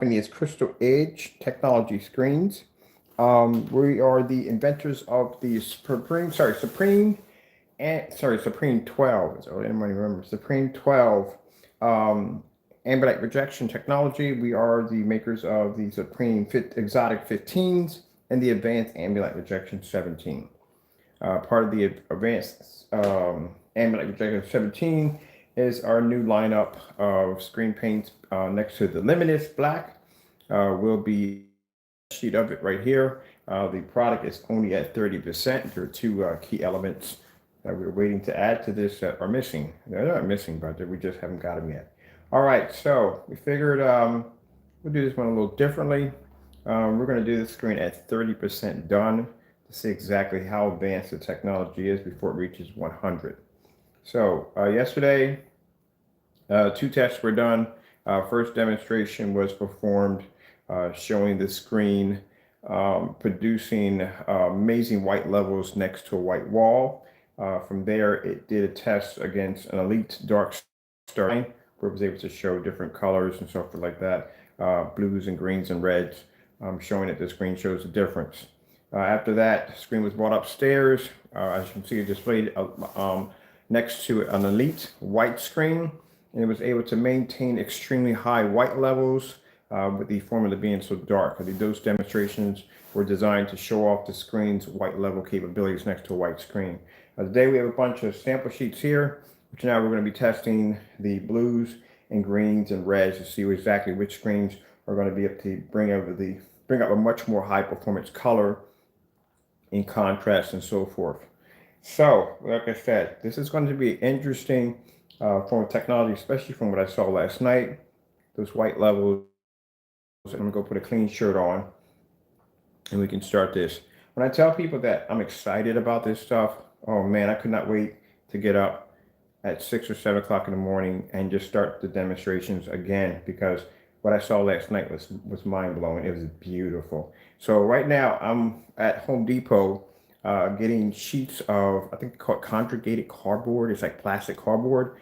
Company is Crystal Edge Technology Screens. We are the inventors of the Supreme 12. So anyone remember Supreme 12 ambient rejection technology. We are the makers of the Exotic 15s and the Advanced Ambient Rejection 17. Part of the Advanced Ambient Rejection 17 is our new lineup of screen paints next to the Limitless Black. Will be a sheet of it right here. The product is only at 30%. There are two key elements that we're waiting to add to this that are missing. They're not missing, but we just haven't got them yet. All right, so we figured we'll do this one a little differently. We're going to do this screen at 30% done to see exactly how advanced the technology is before it reaches 100. So yesterday, two tests were done. First demonstration was performed showing the screen producing amazing white levels next to a white wall. From there, it did a test against an elite dark star where it was able to show different colors and so forth like that, blues and greens and reds, showing that the screen shows the difference. After that, the screen was brought upstairs. As you can see, it displayed next to an elite white screen, and it was able to maintain extremely high white levels with the formula being so dark. I think those demonstrations were designed to show off the screen's white level capabilities next to a white screen. Today we have a bunch of sample sheets here, which now we're going to be testing the blues and greens and reds to see exactly which screens are going to be able to bring up a much more high performance color in contrast and so forth. So, like I said, this is going to be interesting form of technology, especially from what I saw last night. Those white levels. I'm going to go put a clean shirt on and we can start this. When I tell people that I'm excited about this stuff, oh man, I could not wait to get up at 6 or 7 o'clock in the morning and just start the demonstrations again, because what I saw last night was mind-blowing. It was beautiful. So right now I'm at Home Depot getting sheets of, I think called conjugated cardboard. It's like plastic cardboard,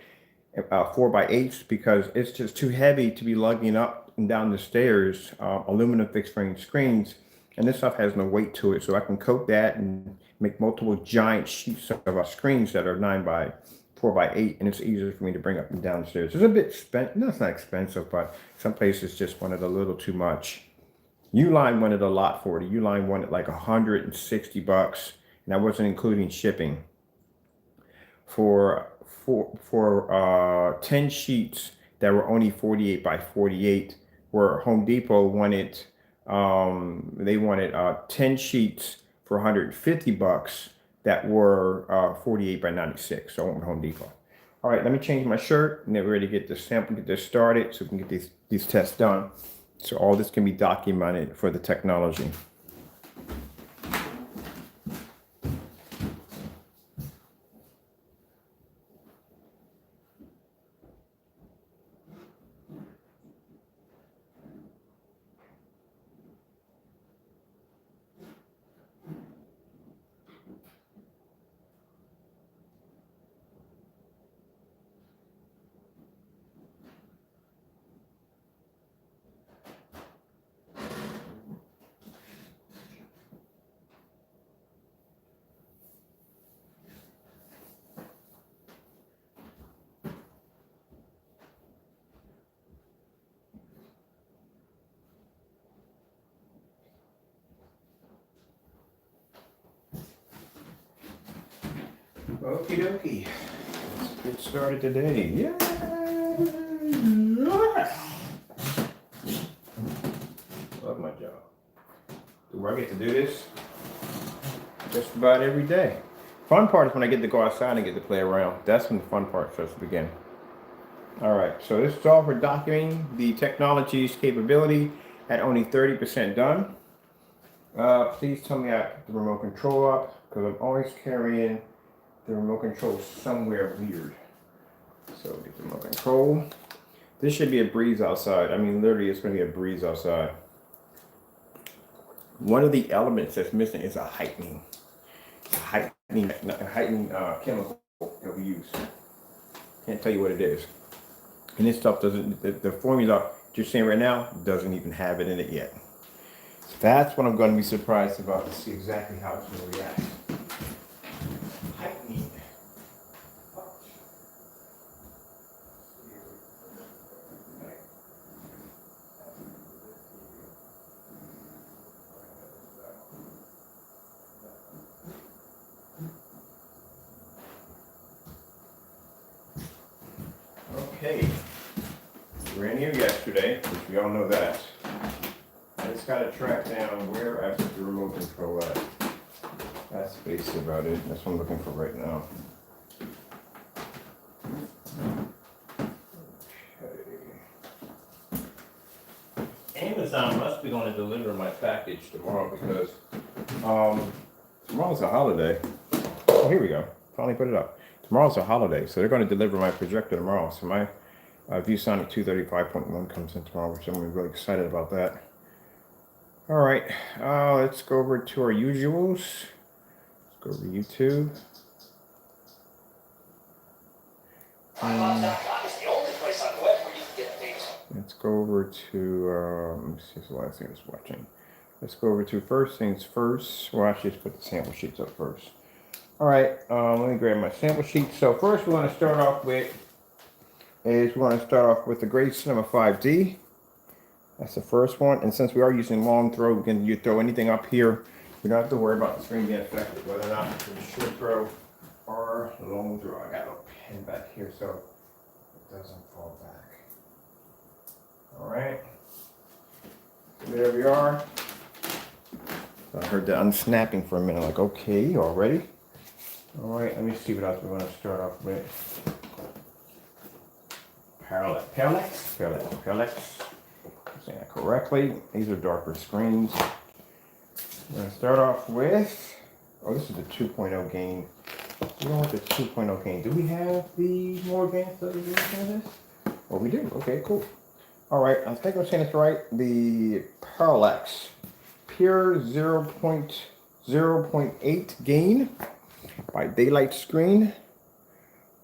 4x8s, because it's just too heavy to be lugging up and down the stairs, aluminum fixed frame screens. And this stuff has no weight to it. So I can coat that and make multiple giant sheets of screens that are 4x8, and it's easier for me to bring up and down the stairs. It's a bit expensive. No, it's not expensive, but some places just wanted a little too much. Uline wanted a lot for it. Uline wanted like $160, and that wasn't including shipping. For 10 sheets that were only 48 by 48, where Home Depot wanted, they wanted 10 sheets for $150 that were 48 by 96. So I went with Home Depot. All right, let me change my shirt and then we're ready to get this sample, get this started so we can get these tests done. So all this can be documented for the technology. Okie dokie. Let's get started today. Yeah. Love my job. Do I get to do this just about every day? Fun part is when I get to go outside and get to play around. That's when the fun part starts to begin. All right, so this is all for documenting the technology's capability at only 30% done. Please tell me I put the remote control up, because I'm always carrying the remote control somewhere weird. So get the remote control. This should be a breeze outside. I mean, literally, it's going to be a breeze outside. One of the elements that's missing is a heightening chemical that we use. Can't tell you what it is. And this stuff doesn't. The formula you're seeing right now doesn't even have it in it yet. So that's what I'm going to be surprised about to see exactly how it's going to react. Tightening. Okay, we ran here yesterday, which we all know that. I just got to track down where I put the remote control at. That's basically about it. That's what I'm looking for right now. Okay. Amazon must be going to deliver my package tomorrow because tomorrow's a holiday. Oh, here we go. Finally put it up. Tomorrow's a holiday, so they're going to deliver my projector tomorrow. So my ViewSonic 235.1 comes in tomorrow, which I'm really excited about that. All right, let's go over to our usuals. Let's go over to YouTube. Let's go over to, let me see if the last thing I was watching. Let's go over to first things first. Well, actually, let's put the sample sheets up first. All right, let me grab my sample sheet. So first we're going to start off with the Great Cinema 5D. That's the first one. And since we are using long throw, you throw anything up here. We don't have to worry about the screen being affected, whether or not it's a short throw or long throw. I got a pin back here so it doesn't fall back. All right. So there we are. I heard the unsnapping for a minute, like, okay, already. All right, let me see what else we want to start off with. Parallax. Saying that correctly. These are darker screens. We're going to start off with, oh, this is the 2.0 gain. We don't want the 2.0 gain. Do we have the more advanced version of this? Oh, we do. Okay, cool. All right, I think I'm saying this right. The Parallax Pure 0.8 gain by Daylight Screen.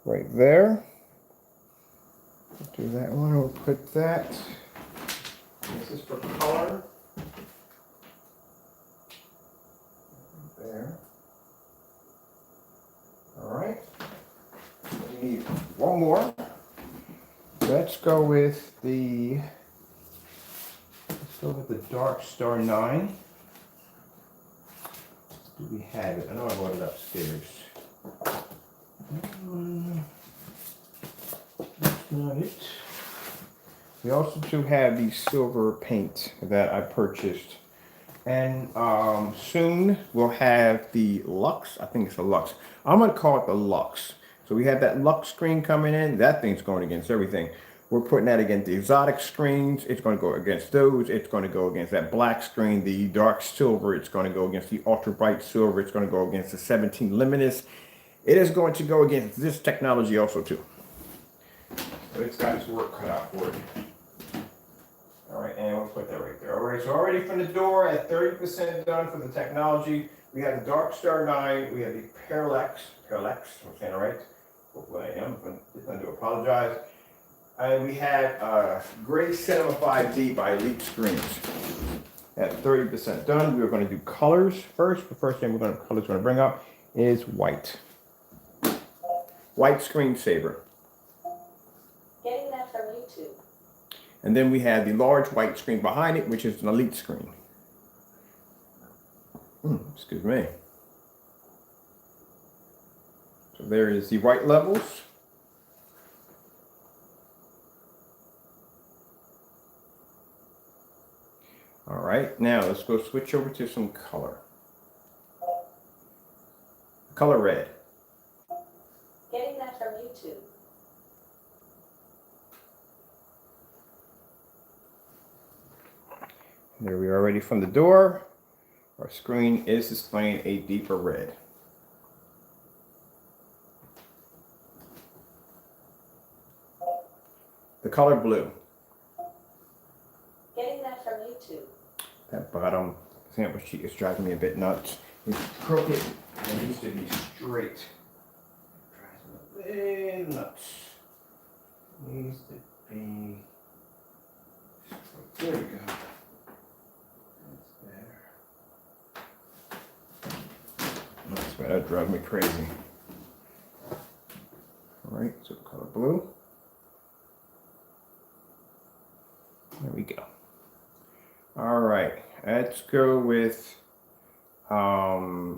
Right there. Do that one. We'll put that. This is for color. There. All right. We need one more. Let's go with the Dark Star 9. Do we have it? I know I brought it upstairs. That's not it. We also do have the silver paint that I purchased. And soon we'll have the Lux. I think it's a Lux. I'm going to call it the Lux. So we have that Lux screen coming in. That thing's going against everything. We're putting that against the exotic screens. It's going to go against those. It's going to go against that black screen, the dark silver. It's going to go against the ultra bright silver. It's going to go against the 17 Luminous. It is going to go against this technology also too. So it's got its work cut out for it. All right, and we'll put that right there. All right, so already from the door at 30% done for the technology. We have the Dark Star 9. We have the Parallax, I'm saying it right. Hopefully I am, but I do apologize. And we had Gray Cinema 5D by Elite Screens. At 30% done, we're going to do colors first. The first thing we're going to bring up is white. White screensaver. Getting that from YouTube. And then we have the large white screen behind it, which is an Elite screen. Excuse me. So there is the white levels. All right, now let's go switch over to some color. Color red. Getting that from YouTube. There we are ready from the door. Our screen is displaying a deeper red. The color blue. Getting that from YouTube. That bottom sample sheet is driving me a bit nuts. It's crooked and it needs to be straight. It drives me a bit nuts. It needs to be There we go. That's better. That drove me crazy. All right, so the color blue. There we go. All right, let's go with the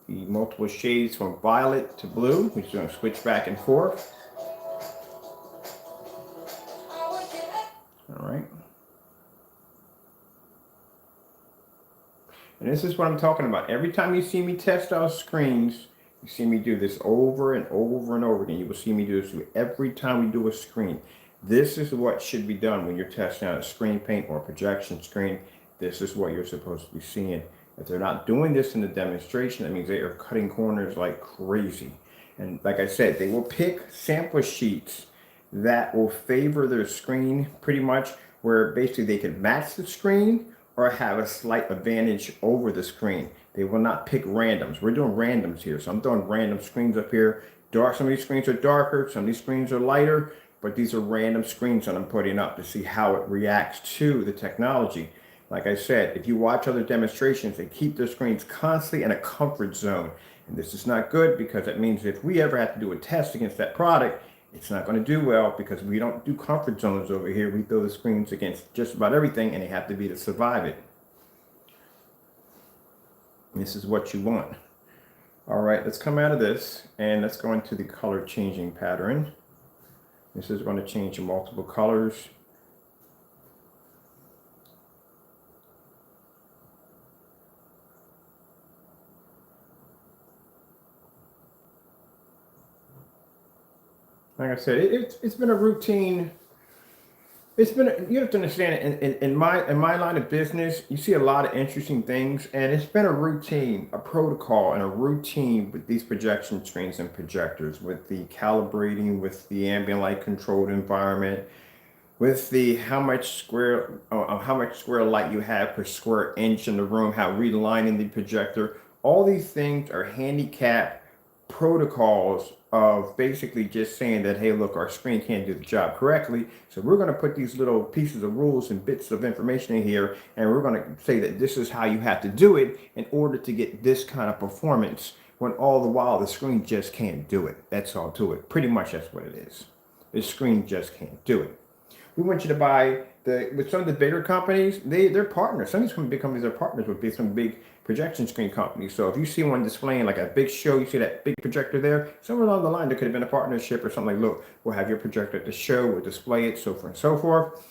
multiple shades from violet to blue. We're just going to switch back and forth. All right. And this is what I'm talking about. Every time you see me test out screens, you see me do this over and over and over again. You will see me do this every time we do a screen. This is what should be done when you're testing out a screen paint or a projection screen. This is what you're supposed to be seeing. If they're not doing this in the demonstration, that means they are cutting corners like crazy. And like I said, they will pick sample sheets that will favor their screen pretty much, where basically they can match the screen or have a slight advantage over the screen. They will not pick randoms. We're doing randoms here. So I'm throwing random screens up here. Dark, some of these screens are darker, some of these screens are lighter, but these are random screens that I'm putting up to see how it reacts to the technology. Like I said, if you watch other demonstrations, they keep their screens constantly in a comfort zone. And this is not good, because it means if we ever have to do a test against that product, it's not going to do well, because we don't do comfort zones over here. We throw the screens against just about everything, and they have to be to survive it. This is what you want. All right, let's come out of this and let's go into the color changing pattern. This is going to change to multiple colors. Like I said, it's been a routine. You have to understand, in my line of business, you see a lot of interesting things, and it's been a routine, a protocol, and a routine with these projection screens and projectors, with the calibrating, with the ambient light controlled environment, with the how much square light you have per square inch in the room, how realigning the projector. All these things are handicapped protocols of basically just saying that, hey, look, our screen can't do the job correctly, so we're going to put these little pieces of rules and bits of information in here, and we're going to say that this is how you have to do it in order to get this kind of performance, when all the while the screen just can't do it. That's all to it. Pretty much that's what it is. The screen just can't do it. We want you to buy with some of the bigger companies, they're partners. Some of these big companies are partners with some big projection screen companies. So if you see one displaying like a big show, you see that big projector there, somewhere along the line there could have been a partnership or something like, look, we'll have your projector at the show, we'll display it, so forth and so forth.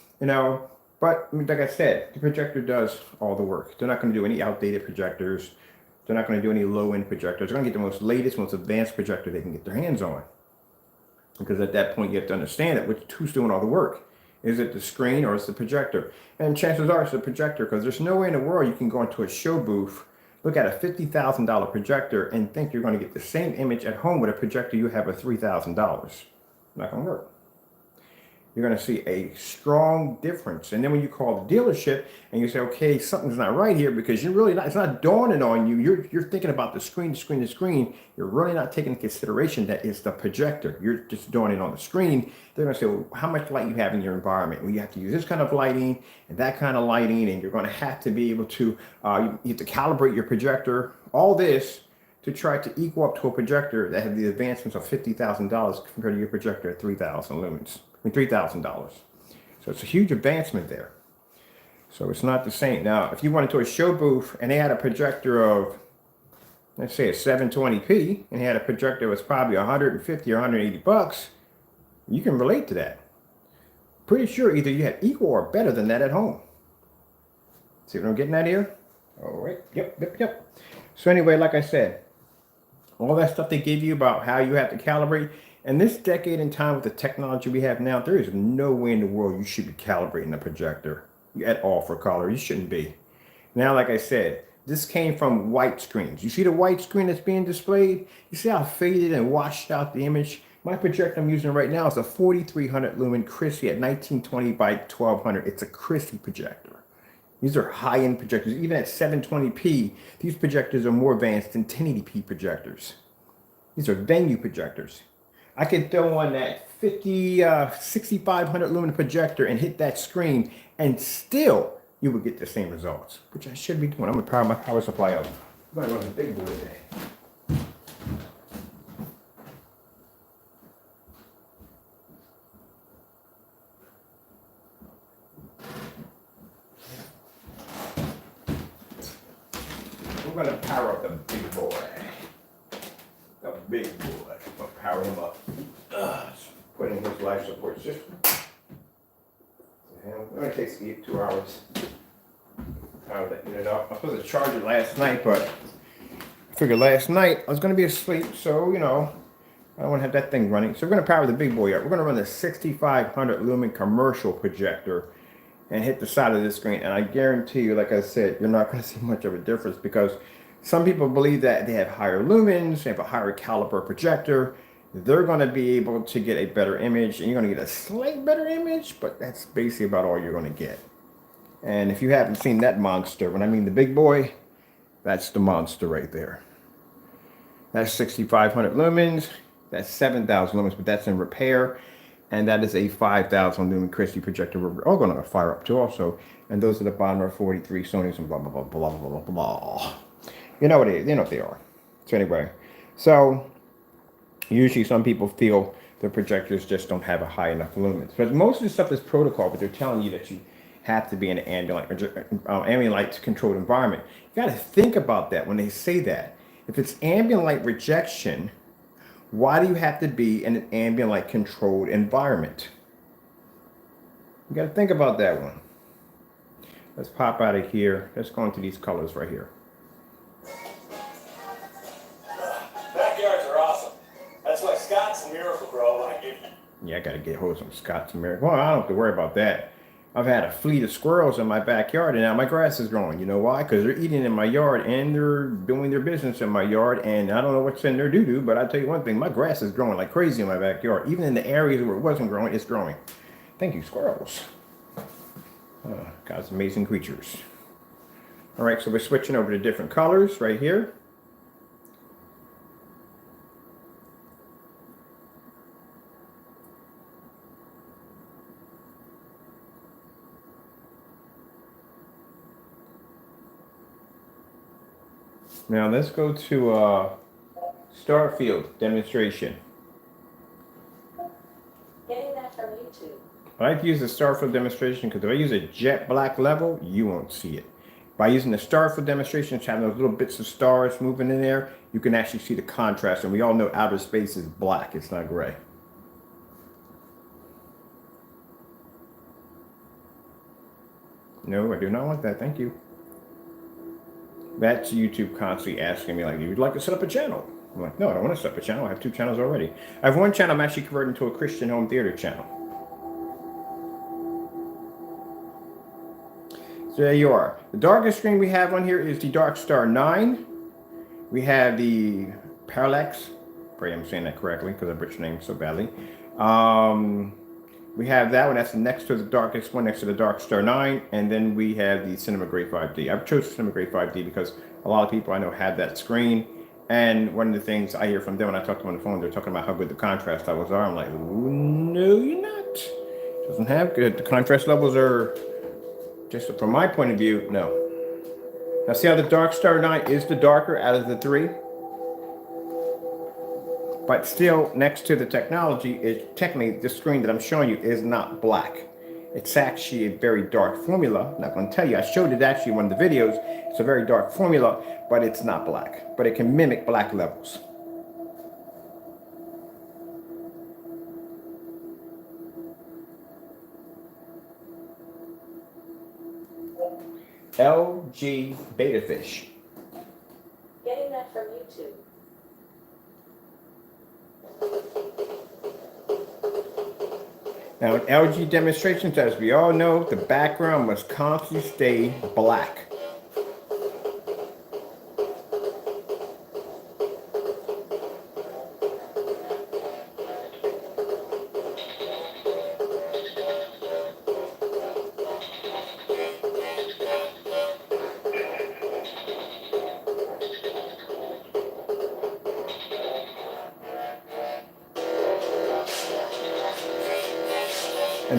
But like I said, the projector does all the work. They're not going to do any outdated projectors. They're not going to do any low-end projectors. They're going to get the most latest, most advanced projector they can get their hands on. Because at that point, you have to understand that who's doing all the work. Is it the screen or is it the projector? And chances are it's the projector, because there's no way in the world you can go into a show booth, look at a $50,000 projector, and think you're going to get the same image at home with a projector you have at $3,000. Not going to work. You're going to see a strong difference. And then when you call the dealership and you say, okay, something's not right here, because you're really not, it's not dawning on you. You're thinking about the screen. You're really not taking into consideration that it's the projector. You're just dawning on the screen. They're going to say, well, how much light you have in your environment? Well, you have to use this kind of lighting and that kind of lighting, and you're going to have to be able to, you have to calibrate your projector, all this to try to equal up to a projector that has the advancements of $50,000 compared to your projector at 3,000 lumens. $3,000. So it's a huge advancement there. So it's not the same. Now, if you went into a show booth and they had a projector of, let's say, a 720p, and they had a projector that was probably 150 or 180 bucks, you can relate to that. Pretty sure either you had equal or better than that at home. See what I'm getting at here? All right. Yep. So anyway, like I said, all that stuff they give you about how you have to calibrate. And this decade in time with the technology we have now, there is no way in the world you should be calibrating a projector at all for color. You shouldn't be. Now, like I said, this came from white screens. You see the white screen that's being displayed? You see how faded and washed out the image? My projector I'm using right now is a 4300 lumen Christie at 1920 by 1200. It's a Christie projector. These are high-end projectors. Even at 720p, these projectors are more advanced than 1080p projectors. These are venue projectors. I could throw on that 6,500 lumen projector and hit that screen, and still you would get the same results, which I should be doing. I'm gonna power my power supply up. I'm gonna run the big boy today. We're gonna power up the big boy. The big boy. I'm gonna power him up. Put in his life support system. And it only takes 2 hours. Power that unit up. I was supposed to charge it last night, but I figured last night I was gonna be asleep, so you know, I don't want to have that thing running. So we're gonna power the big boy up. We're gonna run the 6,500 lumen commercial projector and hit the side of the screen, and I guarantee you, like I said, you're not going to see much of a difference, because some people believe that they have higher lumens, they have a higher caliber projector, they're going to be able to get a better image, and you're going to get a slight better image, but that's basically about all you're going to get. And if you haven't seen that monster, when I mean the big boy, that's the monster right there. That's 6,500 lumens, that's 7,000 lumens, but that's in repair. And that is a 5,000 lumen Christie projector we're all going to fire up to also. And those are the bottom are 43 Sony's and blah, blah, blah, blah, blah, blah, blah. You know what it is. You know what they are. So anyway, so usually some people feel the projectors just don't have a high enough lumens. But most of the stuff is protocol, but they're telling you that you have to be in an ambient light controlled environment. You got to think about that when they say that. If it's ambient light rejection, why do you have to be in an ambient light controlled environment? You got to think about that one. Let's pop out of here. Let's go into these colors right here. Backyards are awesome. That's why Scott's a miracle, bro. Yeah, I got to get hold of some Scott's America. Well, I don't have to worry about that. I've had a fleet of squirrels in my backyard, and now my grass is growing. You know why? Because they're eating in my yard, and they're doing their business in my yard, and I don't know what's in their doo-doo, but I'll tell you one thing, my grass is growing like crazy in my backyard. Even in the areas where it wasn't growing, it's growing. Thank you, squirrels. God's amazing creatures. All right, so we're switching over to different colors right here. Now let's go to Starfield demonstration. Getting that from YouTube. I like to use the Starfield demonstration because if I use a jet black level, you won't see it. By using the Starfield demonstration, it's having those little bits of stars moving in there, you can actually see the contrast. And we all know outer space is black, it's not gray. No, I do not want that, thank you. That's YouTube constantly asking me, like, you'd like to set up a channel? I'm like, no, I don't want to set up a channel. I have 2 channels already. I have 1 channel I'm actually converting to a Christian home theater channel. So there you are. The darkest screen we have on here is the Dark Star 9. We have the Parallax. Pray I'm saying that correctly because I butchered your name so badly. We have that one. That's next to the darkest one, next to the Dark Star 9. And then we have the Cinema Grade 5D. I've chosen Cinema Grade 5D because a lot of people I know have that screen. And one of the things I hear from them when I talk to them on the phone, they're talking about how good the contrast levels are. I'm like, no, you're not. It doesn't have good. The contrast levels are, just from my point of view, no. Now see how the Dark Star 9 is the darker out of the 3? But still, next to the technology, is technically the screen that I'm showing you is not black. It's actually a very dark formula. I'm not going to tell you. I showed it actually in one of the videos. It's a very dark formula, but it's not black. But it can mimic black levels. LG Beta Fish. Getting that from YouTube. Now, in LG demonstrations, as we all know, the background must constantly stay black.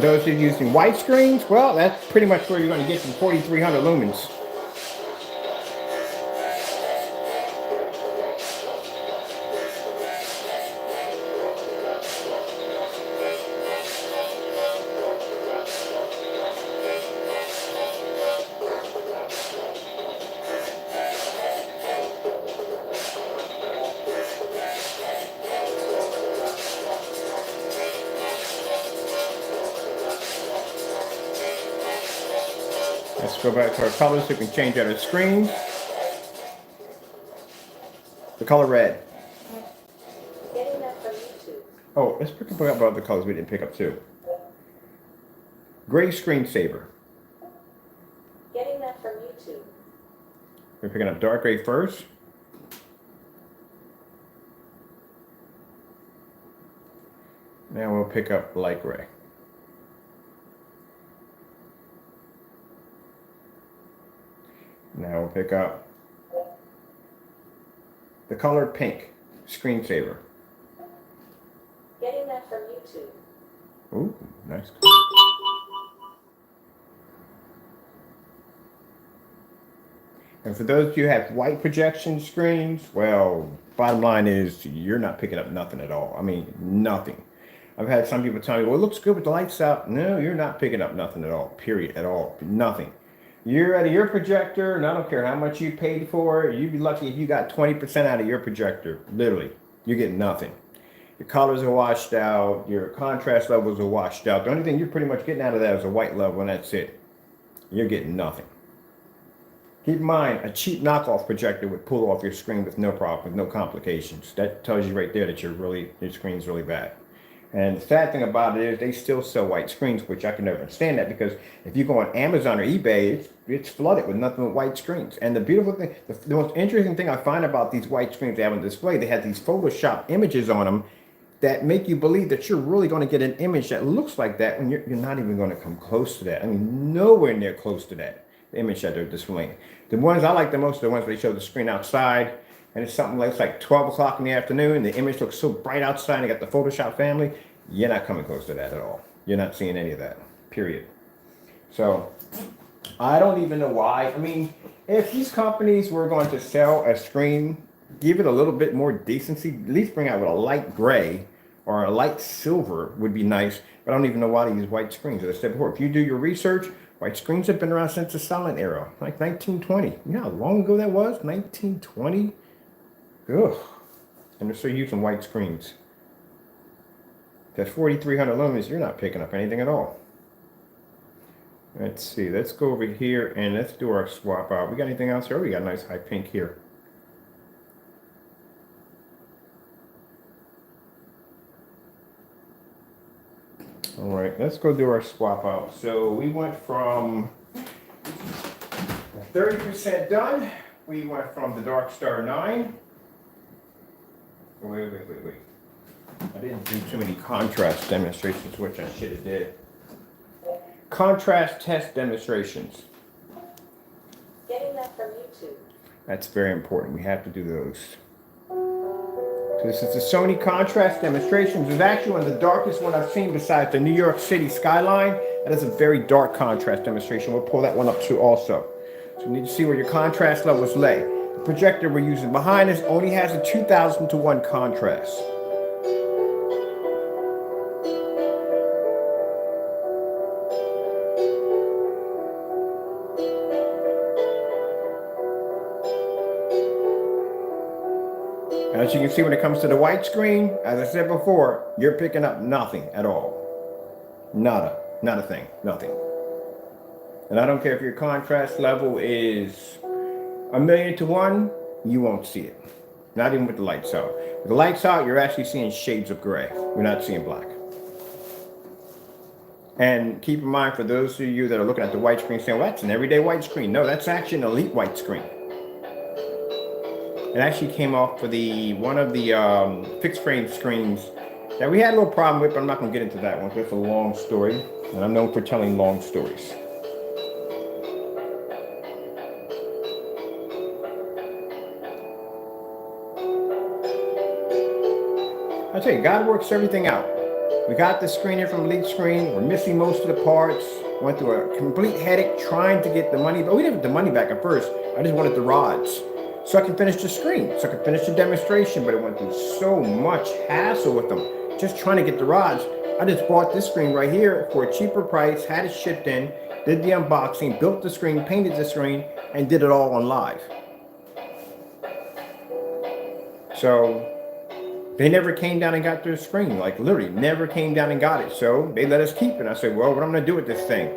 those who are using white screens, well, that's pretty much where you're going to get some 4300 lumens. Let's go back to our colors so we can change out our screens. The color red. Getting that from YouTube. Oh, let's pick up about other colors we didn't pick up too. Gray screensaver. Getting that from YouTube. We're picking up dark gray first. Now we'll pick up light gray. Now we'll pick up the color pink, screensaver. Getting that from YouTube. Ooh, nice. And for those of you who have white projection screens, well, bottom line is you're not picking up nothing at all. I mean, nothing. I've had some people tell me, well, it looks good with the lights out. No, you're not picking up nothing at all, period, at all, nothing. You're out of your projector, and I don't care how much you paid for it. You'd be lucky if you got 20% out of your projector, literally. You're getting nothing. Your colors are washed out, your contrast levels are washed out. The only thing you're pretty much getting out of that is a white level, and that's it. You're getting nothing. Keep in mind, a cheap knockoff projector would pull off your screen with no problem, with no complications. That tells you right there that your screen's really bad. And the sad thing about it is they still sell white screens, which I can never understand that, because if you go on Amazon or eBay, it's flooded with nothing but white screens. And the beautiful thing, the most interesting thing I find about these white screens they have on display, they have these Photoshop images on them that make you believe that you're really going to get an image that looks like that when you're not even going to come close to that. I mean, nowhere near close to that, the image that they're displaying. The ones I like the most are the ones where they show the screen outside, and it's something like 12 o'clock in the afternoon, the image looks so bright outside, and they got the Photoshop family. You're not coming close to that at all. You're not seeing any of that, period. So I don't even know why. I mean, if these companies were going to sell a screen, give it a little bit more decency, at least bring out with a light gray or a light silver would be nice. But I don't even know why they use white screens. As I said before, if you do your research, white screens have been around since the silent era, like 1920. You know how long ago that was? 1920? Ugh. And they're still using white screens. That's 4,300 lumens, you're not picking up anything at all. Let's see, let's go over here and let's do our swap out. We got anything else here? Oh, we got a nice high pink here. All right, let's go do our swap out. So we went from 30% done. We went from the Dark Star 9. Wait. I didn't do too many contrast demonstrations, which I should have did. Contrast test demonstrations. Getting that from YouTube. That's very important. We have to do those. So this is the Sony contrast demonstrations. It's actually one of the darkest one I've seen besides the New York City skyline. That is a very dark contrast demonstration. We'll pull that one up too also. So you need to see where your contrast levels lay. The projector we're using behind us only has a 2000:1 contrast. As you can see, when it comes to the white screen, as I said before, you're picking up nothing at all. Nada. Not a thing. Nothing. And I don't care if your contrast level is 1,000,000:1, you won't see it. Not even with the lights out. With the lights out, you're actually seeing shades of gray. You're not seeing black. And keep in mind, for those of you that are looking at the white screen saying, well, that's an everyday white screen. No, that's actually an elite white screen. It actually came off for one of the fixed frame screens that we had a little problem with, but I'm not going to get into that one because it's a long story, and I'm known for telling long stories. I tell you, God works everything out. We got the screen here from Lead Screen. We're missing most of the parts. Went through a complete headache trying to get the money, but we didn't get the money back at first. I just wanted the rods so I could finish the screen, so I could finish the demonstration, but it went through so much hassle with them just trying to get the rods. I just bought this screen right here for a cheaper price, had it shipped in, did the unboxing, built the screen, painted the screen, and did it all on live. So they never came down and got their screen, like literally never came down and got it. So they let us keep it. I said, well, what I'm gonna do with this thing?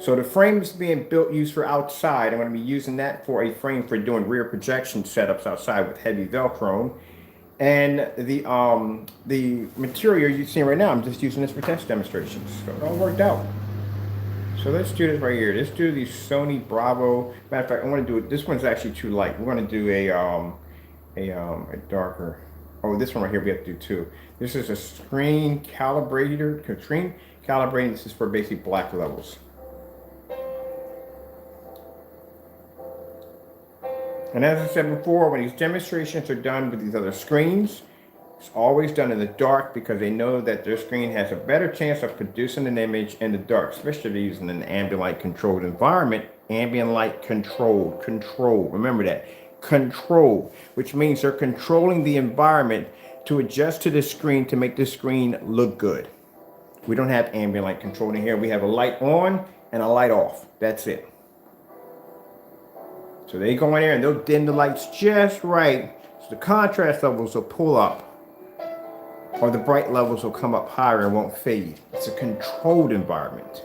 So the frame is being built, used for outside. I'm gonna be using that for a frame for doing rear projection setups outside with heavy Velcro. And the material you're seeing right now, I'm just using this for test demonstrations. So it all worked out. So let's do this right here. Let's do the Sony Bravo. Matter of fact, I want to do it. This one's actually too light. We're going to do a darker. Oh, this one right here we have to do too. This is a screen calibrator. Screen calibrating. This is for basically black levels. And as I said before, when these demonstrations are done with these other screens, it's always done in the dark because they know that their screen has a better chance of producing an image in the dark, especially if they're using an ambient light controlled environment. Ambient light controlled, remember that, control, which means they're controlling the environment to adjust to the screen to make the screen look good. We don't have ambient light control in here. We have a light on and a light off. That's it. So they go in there and they'll dim the lights just right so the contrast levels will pull up, or the bright levels will come up higher and won't fade. It's a controlled environment.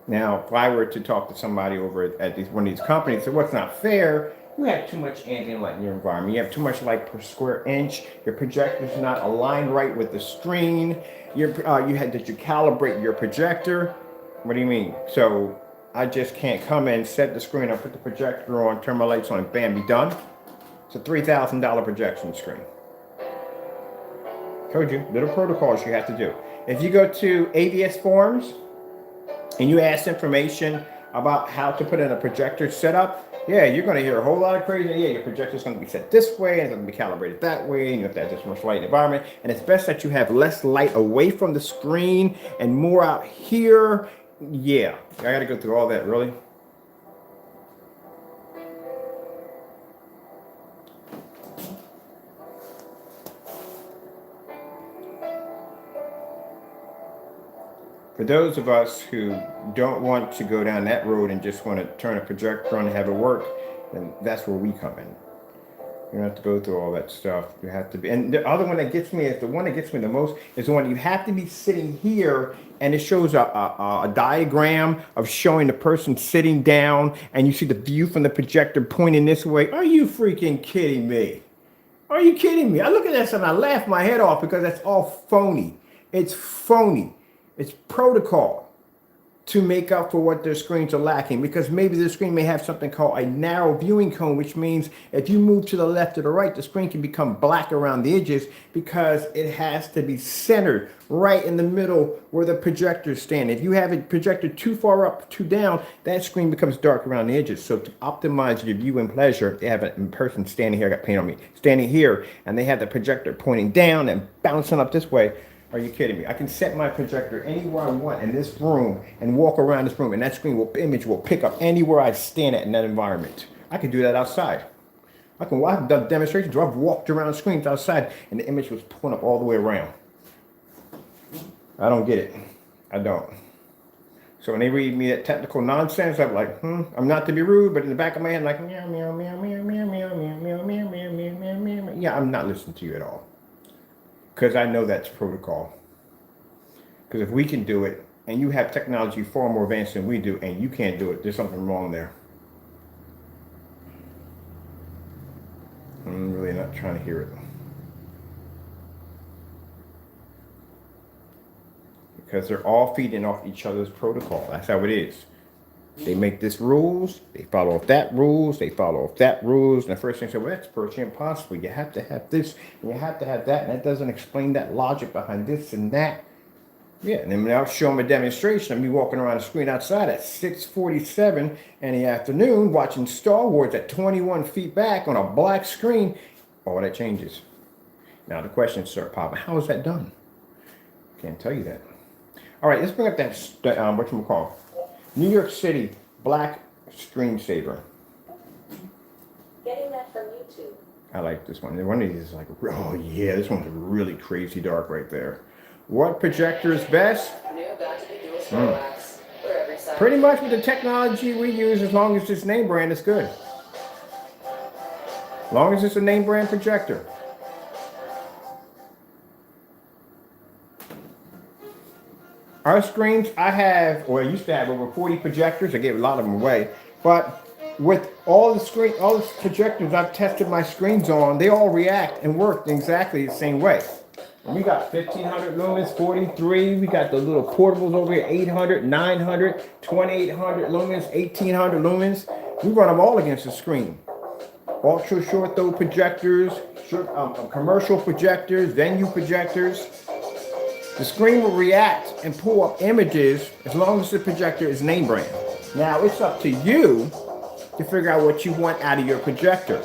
Now, if I were to talk to somebody over at one of these companies, say, what's not fair? You have too much ambient light in your environment. You have too much light per square inch. Your projector's not aligned right with the screen. You had to calibrate your projector. What do you mean? So I just can't come in, set the screen up, put the projector on, turn my lights on, and bam, be done. It's a $3,000 projection screen. Told you, little protocols you have to do. If you go to AVS forums and you ask information about how to put in a projector setup, yeah, you're going to hear a whole lot of crazy. Yeah, your projector's going to be set this way, and it's going to be calibrated that way, and you have to have this much light in the environment. And it's best that you have less light away from the screen and more out here. Yeah, I got to go through all that, really. For those of us who don't want to go down that road and just want to turn a projector on and have it work, then that's where we come in. You don't have to go through all that stuff. You have to be, and the other one that gets me is the one that gets me the most is the one you have to be sitting here, and it shows a diagram of showing the person sitting down, and you see the view from the projector pointing this way. Are you freaking kidding me? Are you kidding me? I look at this and I laugh my head off because that's all phony. It's phony. It's protocol to make up for what their screens are lacking, because maybe the screen may have something called a narrow viewing cone, which means if you move to the left or the right, the screen can become black around the edges because it has to be centered right in the middle where the projector is standing. If you have it projected too far up, too down, that screen becomes dark around the edges. So to optimize your view and pleasure, they have a person standing here, I got paint on me, standing here, and they have the projector pointing down and bouncing up this way. Are you kidding me? I can set my projector anywhere I want in this room and walk around this room, and that image will pick up anywhere I stand at in that environment. I can do that outside. I've done demonstrations where I've walked around screens outside and the image was pulling up all the way around. I don't get it. I don't. So when they read me that technical nonsense, I'm like, I'm not to be rude, but in the back of my head, I'm like, meow, meow, meow, meow, meow, meow, meow, meow, meow, meow, meow, meow, meow. Yeah, I'm not listening to you at all. Because I know that's protocol. Because if we can do it, and you have technology far more advanced than we do, and you can't do it, there's something wrong there. I'm really not trying to hear it. Because they're all feeding off each other's protocol. That's how it is. They make this rules, they follow off that rules, they follow off that rules, and the first thing they say, well, that's virtually impossible. You have to have this, and you have to have that, and that doesn't explain that logic behind this and that. Yeah, and then I'll show them a demonstration of me walking around the screen outside at 6:47 in the afternoon, watching Star Wars at 21 feet back on a black screen. All that changes. Now the question, Sir Papa, how is that done? Can't tell you that. All right, let's bring up that whatchamacallit, New York City black screensaver. Getting that from YouTube. I like this one. One of these is like, oh yeah, this one's really crazy dark right there. What projector is best? Pretty much with the technology we use, as long as it's name brand, it's good. As long as it's a name brand projector. Our screens, I have, or I used to have over 40 projectors. I gave a lot of them away. But with all the projectors I've tested my screens on, they all react and work exactly the same way. And we got 1500 lumens, 43. We got the little portables over here, 800, 900, 2800 lumens, 1800 lumens. We run them all against the screen. Ultra short throw projectors, commercial projectors, venue projectors. The screen will react and pull up images as long as the projector is name brand. Now it's up to you to figure out what you want out of your projector.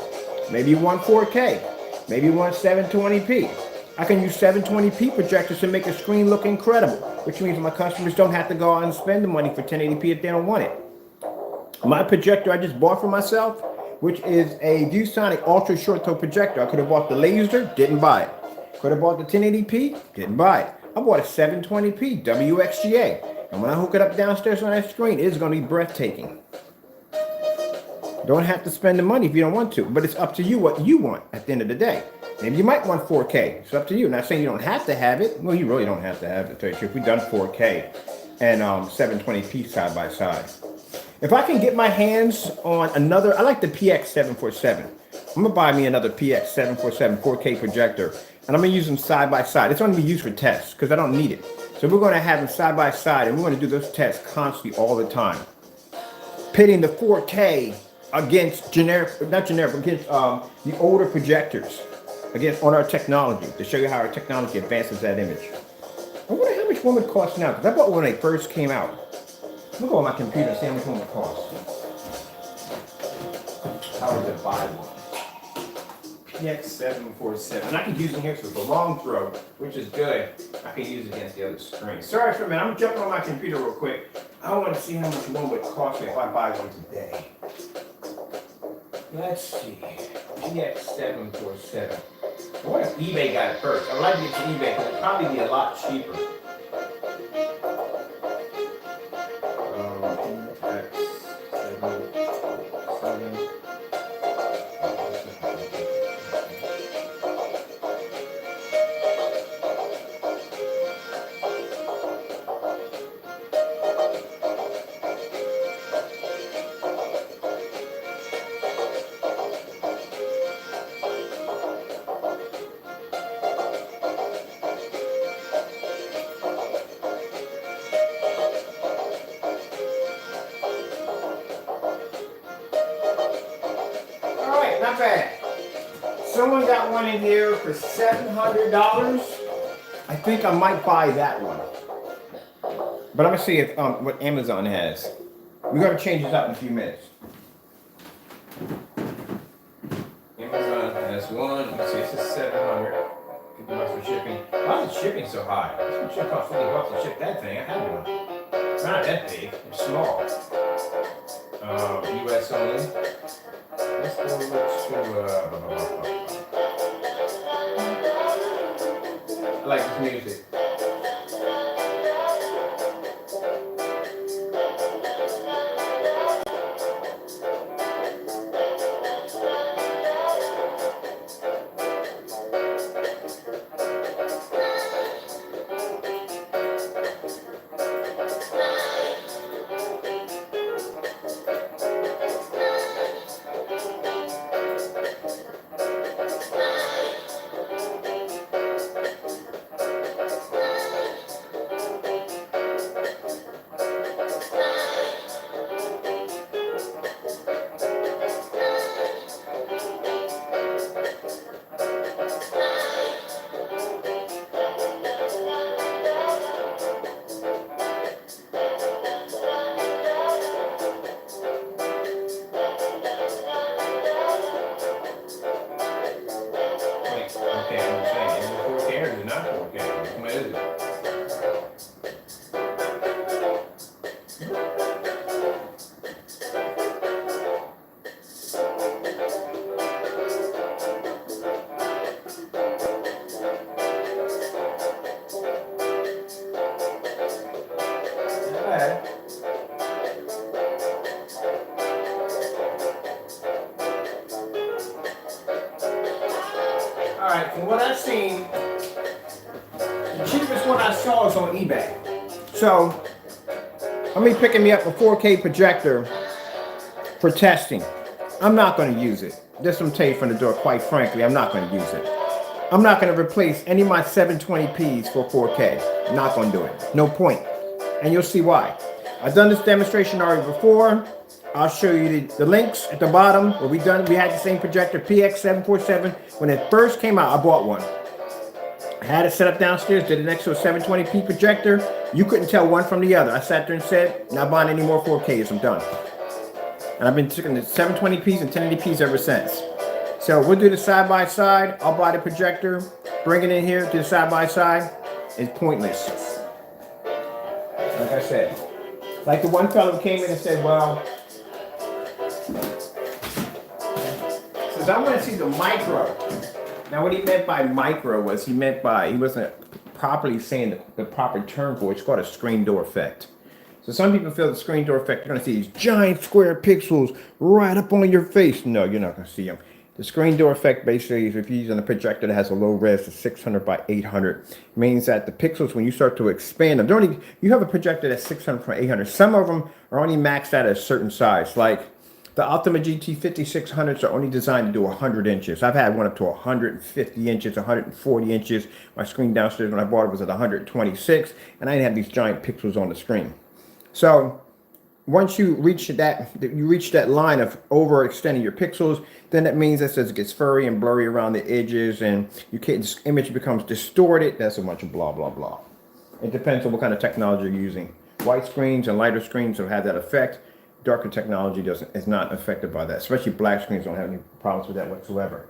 Maybe you want 4K. Maybe you want 720p. I can use 720p projectors to make a screen look incredible, which means my customers don't have to go out and spend the money for 1080p if they don't want it. My projector I just bought for myself, which is a ViewSonic ultra short throw projector. I could have bought the laser, didn't buy it. Could have bought the 1080p, didn't buy it. I bought a 720p WXGA, and when I hook it up downstairs on that screen, it's going to be breathtaking. Don't have to spend the money if you don't want to, but it's up to you what you want at the end of the day. Maybe you might want 4K. It's up to you. Not saying you don't have to have it. Well, you really don't have to have it, to tell you the truth. We've done 4K and 720p side by side. If I can get my hands on another, I like the PX747. I'm going to buy me another PX747 4K projector, and I'm going to use them side by side. It's only be used for tests because I don't need it. So we're going to have them side by side, and we're going to do those tests constantly all the time. Pitting the 4K against against the older projectors, against on our technology, to show you how our technology advances that image. I wonder how much one would cost now, because I bought one when they first came out. I'm going to go on my computer and see how much one would cost. How would I buy one? PX747. And I can use it here, so it's a long throw, which is good. I can use it against the other screen. Sorry for a minute, I'm jumping on my computer real quick. I want to see how much one would cost me if I buy one today. Let's see. PX747. I wonder if eBay got it first. I would like to get to eBay because it'd probably be a lot cheaper. Not bad. Someone got one in here for $700. I think I might buy that one. But I'm gonna see if what Amazon has. We're gonna change this up in a few minutes. Amazon has one. Let's see, this is $700. $50 for shipping. Why is shipping so high? It should cost $50 to ship that thing. I had one. It's not that big. It's small. US only. Let's go to I like this music. from what I've seen, the cheapest one I saw is on eBay. So, I'm gonna be picking me up a 4K projector for testing. I'm not gonna use it. This I'm telling you from the door, quite frankly, I'm not gonna use it. I'm not gonna replace any of my 720p's for 4K. I'm not gonna do it. No point. And you'll see why. I've done this demonstration already before. I'll show you the links at the bottom where we had the same projector, PX747. When it first came out, I bought one. I had it set up downstairs, did it next to a 720p projector. You couldn't tell one from the other. I sat there and said, not buying any more 4Ks, I'm done. And I've been taking the 720p's and 1080p's ever since. So we'll do the side by side. I'll buy the projector, bring it in here, do the side by side. It's pointless. Like I said, like the one fellow came in and said, well, since I want to see the micro. Now what he meant by micro was he wasn't properly saying the proper term for it. It's called a screen door effect. So some people feel the screen door effect, you're going to see these giant square pixels right up on your face. No, you're not going to see them. The screen door effect basically is if you're using a projector that has a low res of 600 by 800, means that the pixels, when you start to expand them, you have a projector that's 600 by 800. Some of them are only maxed out at a certain size. Like the Ultima GT 5600s are only designed to do 100 inches. I've had one up to 150 inches, 140 inches. My screen downstairs when I bought it was at 126, and I didn't have these giant pixels on the screen. So once you reach that line of overextending your pixels, then that means that it gets furry and blurry around the edges, and this image becomes distorted. That's a bunch of blah blah blah. It depends on what kind of technology you're using. White screens and lighter screens have had that effect. Darker technology is not affected by that. Especially black screens don't have any problems with that whatsoever.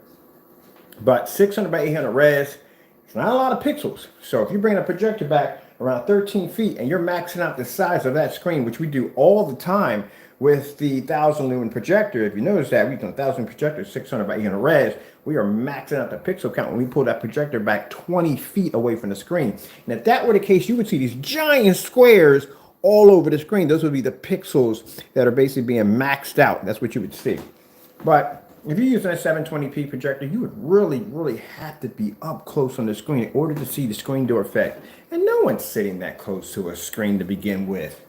But 600 by 800 res, it's not a lot of pixels. So if you bring a projector back around 13 feet and you're maxing out the size of that screen, which we do all the time with the 1000 lumen projector. If you notice that, we've done 1000 projectors, 600 by 800 res. We are maxing out the pixel count when we pull that projector back 20 feet away from the screen. And if that were the case, you would see these giant squares all over the screen. Those would be the pixels that are basically being maxed out. That's what you would see. But if you're using a 720p projector, you would really have to be up close on the screen in order to see the screen door effect. And no one's sitting that close to a screen to begin with.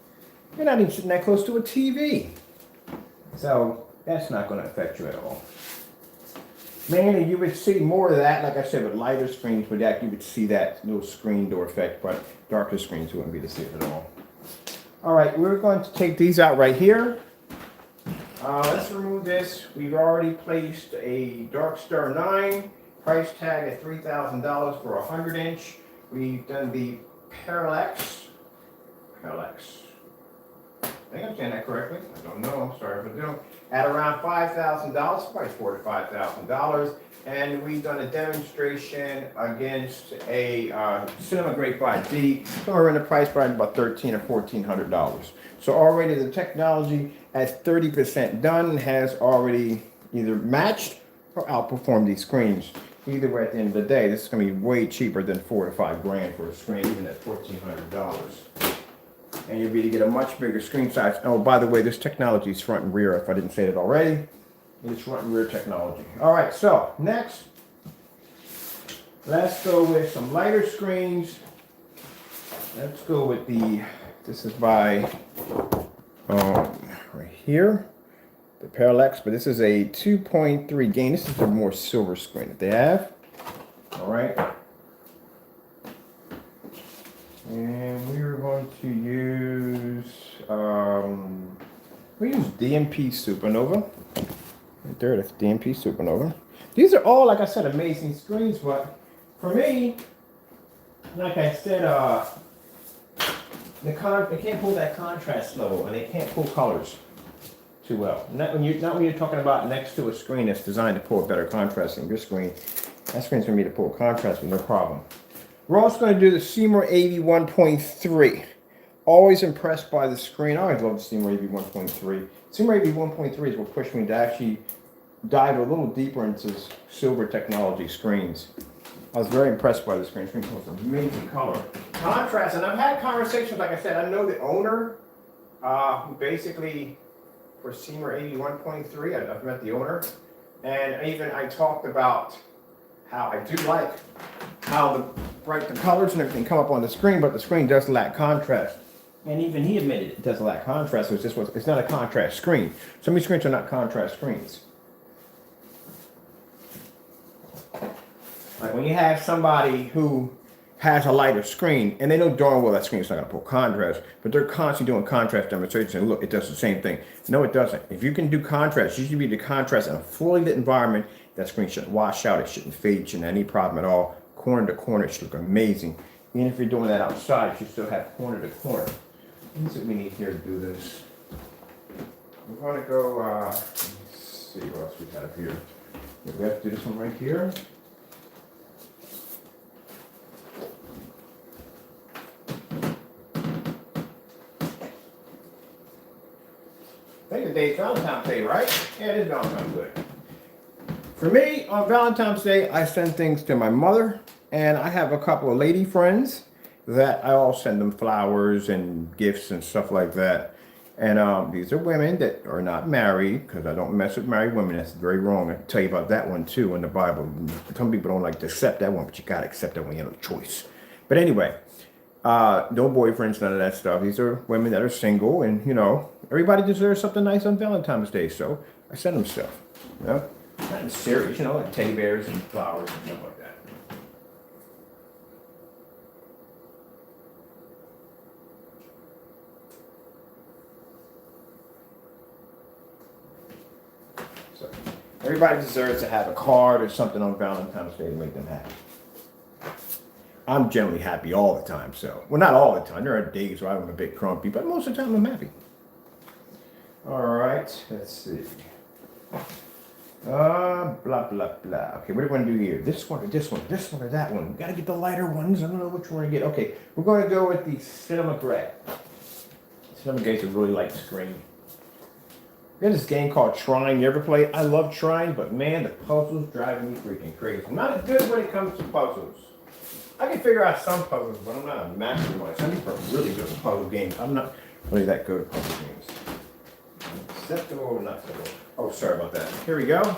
You're not even sitting that close to a TV. So that's not going to affect you at all. Mainly, you would see more of that, like I said, with lighter screens. With that, you would see that little screen door effect, but darker screens wouldn't be to see it at all. All right, we're going to take these out right here. Let's remove this. We've already placed a Dark Star 9, price tag at $3,000 for a 100-inch. We've done the Parallax. I think I'm saying that correctly. I don't know. I'm sorry if I don't. At around $5,000, probably $4,000 to $5,000. And we've done a demonstration against a Cinema Grade 5D. Somewhere in the price range about $1,300 or $1,400. So already the technology at 30% done has already either matched or outperformed these screens. Either way, at the end of the day, this is going to be way cheaper than $4,000 to $5,000 for a screen, even at $1,400. And you'll be able to get a much bigger screen size. Oh, by the way, this technology is front and rear, if I didn't say it already. It's front and rear technology. All right, so next, let's go with some lighter screens. Let's go with this is by, right here, the Parallax, but this is a 2.3 gain. This is a more silver screen that they have. All right. And we are going to use, we use DMP Supernova. Right there, that's DMP Supernova. These are all, like I said, amazing screens, but for me, like I said, they can't pull that contrast level, and they can't pull colors too well. Not when you're talking about next to a screen that's designed to pull a better contrast than your screen. That screen's gonna be to pull contrast with no problem. We're also going to do the Seymour AV 1.3. Always impressed by the screen. I always love the Seymour AV 1.3. Seymour AV 1.3 is what pushed me to actually dive a little deeper into silver technology screens. I was very impressed by the screen. The screen was amazing color. Contrast, and I've had conversations, like I said, I know the owner, who basically, for Seymour AV 1.3, I've met the owner, and I talked about how I do like how the colors and everything come up on the screen, but the screen does lack contrast. And even he admitted it does lack contrast, so it's not a contrast screen. Some of these screens are not contrast screens. Like when you have somebody who has a lighter screen, and they know darn well that screen is not going to pull contrast, but they're constantly doing contrast demonstrations, and look, it does the same thing. No, it doesn't. If you can do contrast, you should be the contrast in a fully lit environment. That screen shouldn't wash out, it shouldn't fade, shouldn't have any problem at all. Corner to corner, it should look amazing. Even if you're doing that outside, you should still have corner to corner. That's what we need here to do this. We're going to go, let's see what else we have here. We have to do this one right here. I think today's Valentine's Day, right? Yeah, it is Valentine's Day. For me, on Valentine's Day, I send things to my mother, and I have a couple of lady friends that I all send them flowers and gifts and stuff like that. And these are women that are not married, because I don't mess with married women. That's very wrong. I can tell you about that one too in the Bible. Some people don't like to accept that one, but you gotta accept that one. You have no choice. But anyway, no boyfriends, none of that stuff. These are women that are single, and you know, everybody deserves something nice on Valentine's Day, so I send them stuff. You know, nothing serious, you know, like teddy bears and flowers and stuff like that. So everybody deserves to have a card or something on Valentine's Day to make them happy. I'm generally happy all the time, so. Well, not all the time. There are days where I'm a bit grumpy, but most of the time I'm happy. All right, let's see. Blah, blah, blah. Okay, what do we want to do here? This one or this one? This one or that one? We got to get the lighter ones. I don't know which one to get. Okay, we're going to go with the Cinema Gray. Cinema Gray is a really light screen. We have this game called Trine. You ever play? I love Trine, but man, the puzzles drive me freaking crazy. I'm not as good when it comes to puzzles. I can figure out some puzzles, but I'm not a master one. Some people are really good at puzzle games. I'm not really that good at puzzle games. Acceptable or not acceptable? Oh, sorry about that. Here we go.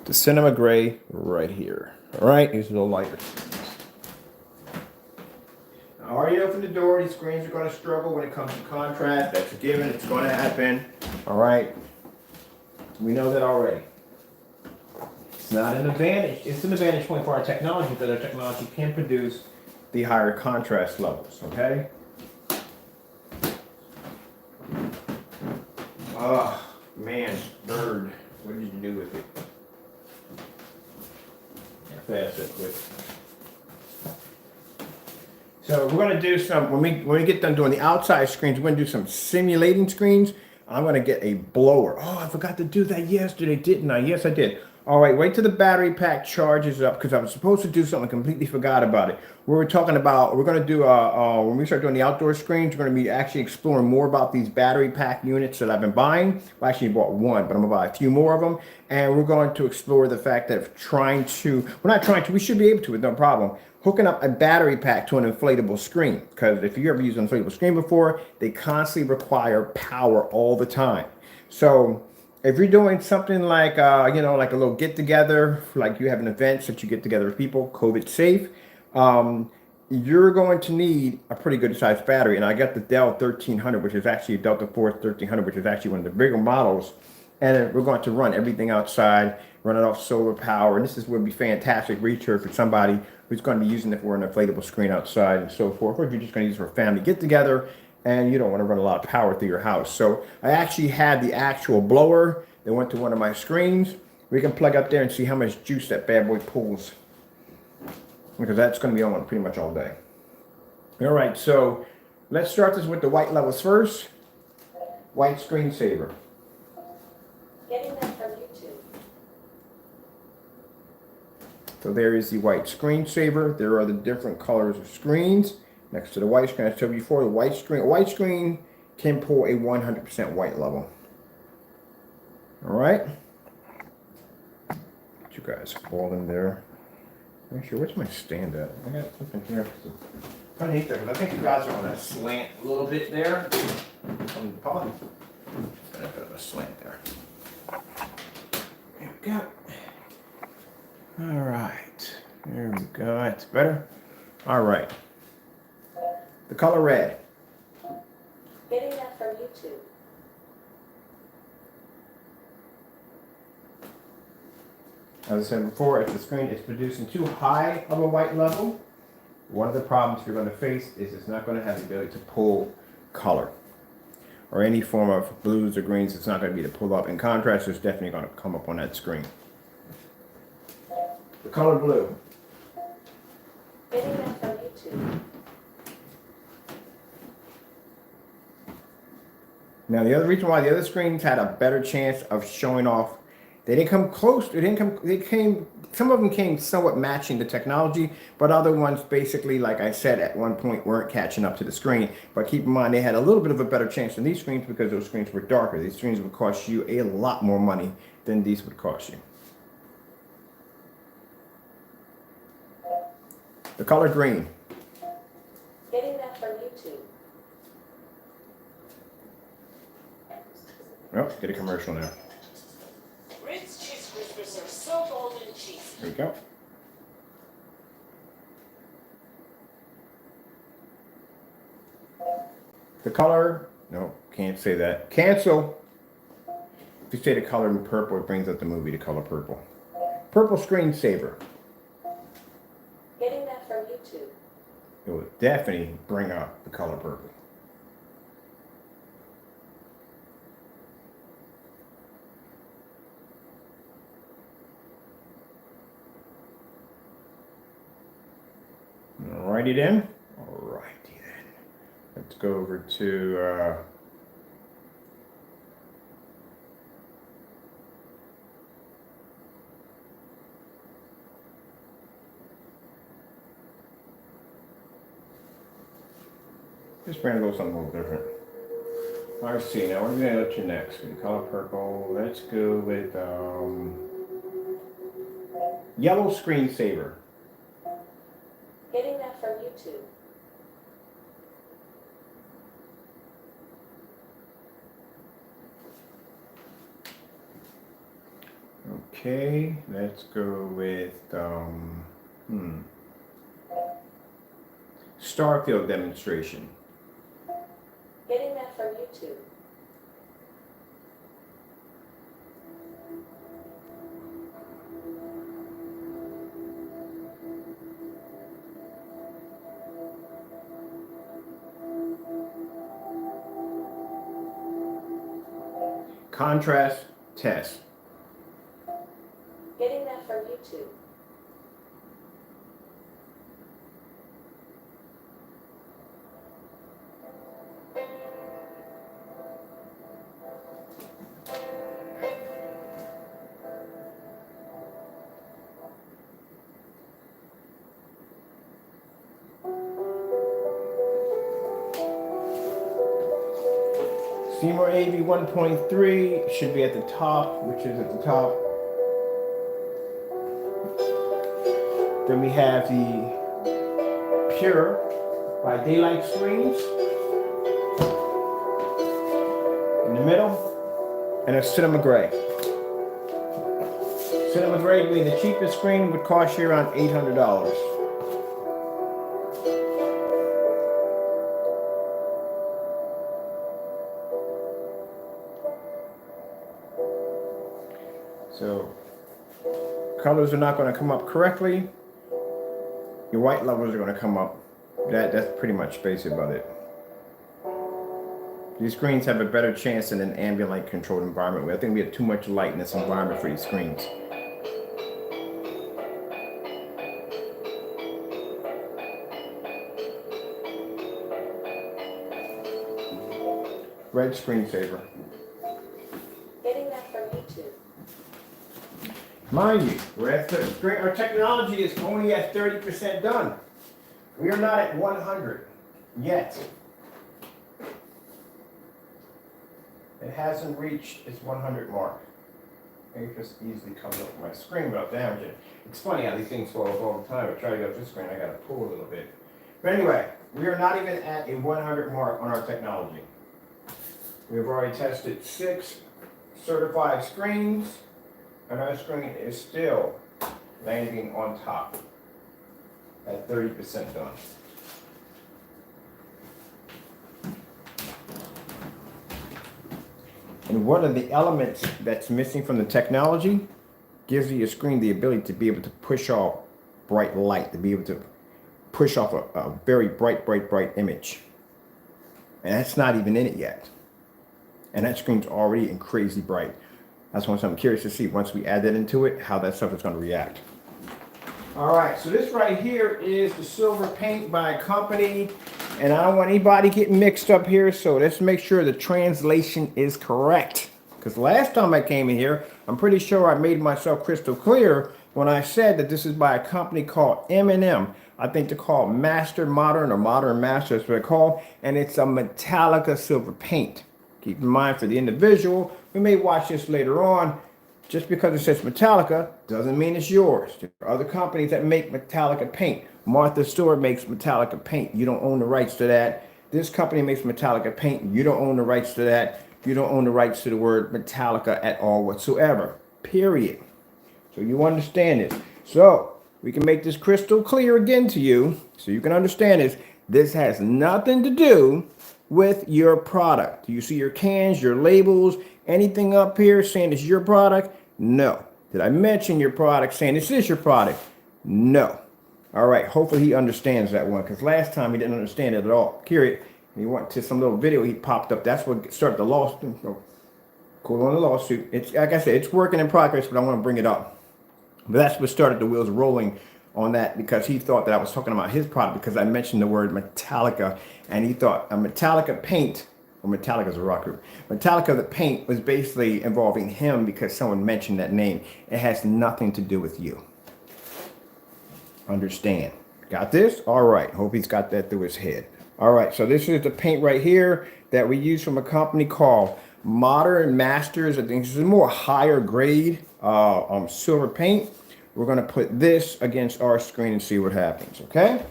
The Cinema Gray right here. All right, these are the lighter screens. I already opened the door. These screens are going to struggle when it comes to contrast. That's a given. It's going to happen. All right. We know that already. It's not an advantage. It's an advantage point for our technology that our technology can produce the higher contrast levels, okay? Oh, man, bird. What did you do with it? Fast and quick. So we're going to do some, when we get done doing the outside screens, we're going to do some simulating screens. I'm going to get a blower. Oh, I forgot to do that yesterday, didn't I? Yes, I did. All right, wait till the battery pack charges up because I was supposed to do something, completely forgot about it. We were talking about, we're going to do, when we start doing the outdoor screens, we're going to be actually exploring more about these battery pack units that I've been buying. Well, actually bought one, but I'm going to buy a few more of them. And we're going to explore the fact that we should be able to with no problem, hooking up a battery pack to an inflatable screen. Because if you ever used an inflatable screen before, they constantly require power all the time. So if you're doing something like, like a little get together, like you have an event that you get together with people, COVID safe, you're going to need a pretty good sized battery. And I got the Dell 1300, which is actually a Delta Force 1300, which is actually one of the bigger models. And we're going to run everything outside, run it off solar power. And this would be fantastic research for somebody who's going to be using it for an inflatable screen outside and so forth. Or if you're just going to use it for a family get together and you don't want to run a lot of power through your house. So I actually had the actual blower that went to one of my screens. We can plug up there and see how much juice that bad boy pulls, because that's going to be on pretty much all day. All right, so let's start this with the white levels first. White screensaver. Getting that from YouTube. So there is the white screensaver. There are the different colors of screens. Next to the white screen, I told you before, a white screen can pull a 100% white level. All right. Get you guys all in there. Make sure, where's my stand at? I got something here. Underneath there, because I think you guys are on a slant a little bit there. On the bottom. Got a bit of a slant there. There we go. All right. There we go. That's better. All right. The color red. Getting that from YouTube. As I said before, if the screen is producing too high of a white level, one of the problems you're going to face is it's not going to have the ability to pull color or any form of blues or greens. It's not going to be able to pull up. In contrast, it's definitely going to come up on that screen. The color blue. Getting that from YouTube. Now, the other reason why the other screens had a better chance of showing off, they didn't come close. Some of them came somewhat matching the technology, but other ones basically, like I said, at one point weren't catching up to the screen. But keep in mind, they had a little bit of a better chance than these screens because those screens were darker. These screens would cost you a lot more money than these would cost you. The color green. Getting that from YouTube. Oh, get a commercial now. Ritz Cheese Crispers are so bold and cheesy. There we go. The color, no, can't say that. Cancel. If you say the color in purple, it brings up the movie, The Color Purple. Purple screensaver. Getting that from YouTube. It will definitely bring up the color purple. Alrighty then. Alrighty then. Let's go over to this brand goes something a little different. Let's see, now we're gonna go to next. The color purple. Let's go with yellow screensaver. Getting that from YouTube. Okay, let's go with Starfield demonstration. Getting that from YouTube. Contrast test. Getting that from YouTube. Seymour AV 1.3 should be at the top, which is at the top. Then we have the Pure by Daylight Screens in the middle, and a Cinema Gray. Cinema Gray being the cheapest screen would cost you around $800. So colors are not going to come up correctly. Your white levels are going to come up. That's pretty much basically about it. These screens have a better chance in an ambient light controlled environment. I think we have too much light in this environment for these screens. Red screensaver. Getting that from YouTube. Mind you, we're at our technology is only at 30% done. We are not at 100 yet. It hasn't reached its 100 mark. It just easily comes up my screen without damaging it. It's funny how these things fall off all the time. I try to go to this screen, I gotta pull a little bit. But anyway, we are not even at a 100 mark on our technology. We've already tested 6 certified screens, and our screen is still landing on top. at 30% done. And one of the elements that's missing from the technology gives your screen the ability to be able to push off bright light, to be able to push off a very bright image. And that's not even in it yet. And that screen's already in crazy bright. That's what I'm curious to see once we add that into it, how that stuff is going to react. All right, so this right here is the silver paint by a company, and I don't want anybody getting mixed up here, so let's make sure the translation is correct. Because last time I came in here, I'm pretty sure I made myself crystal clear when I said that this is by a company called M&M. I think they're called Master Modern or Modern Master, that's what they're called, and it's a Metallica silver paint. Keep in mind for the individual, we may watch this later on. Just because it says Metallica doesn't mean it's yours. There are other companies that make Metallica paint. Martha Stewart makes Metallica paint. You don't own the rights to that. This company makes Metallica paint. You don't own the rights to that. You don't own the rights to the word Metallica at all whatsoever. Period. So you understand this. So we can make this crystal clear again to you so you can understand this. This has nothing to do with your product. Do you see your cans, your labels, anything up here saying it's your product? No. Did I mention your product saying this is your product? No. All right, hopefully he understands that one, because last time he didn't understand it at all. Period. He went to some little video he popped up. That's what started the lawsuit. Cool on the lawsuit. It's like I said, it's working in progress, but I want to bring it up. But that's what started the wheels rolling on that, because he thought that I was talking about his product because I mentioned the word Metallica, and he thought a Metallica paint, or Metallica is a rock group, Metallica the paint was basically involving him because someone mentioned that name. It has nothing to do with you. Understand? Got this? All right. Hope he's got that through his head. All right. So this is the paint right here that we use from a company called Modern Masters. I think this is a more higher grade silver paint. We're going to put this against our screen and see what happens, okay?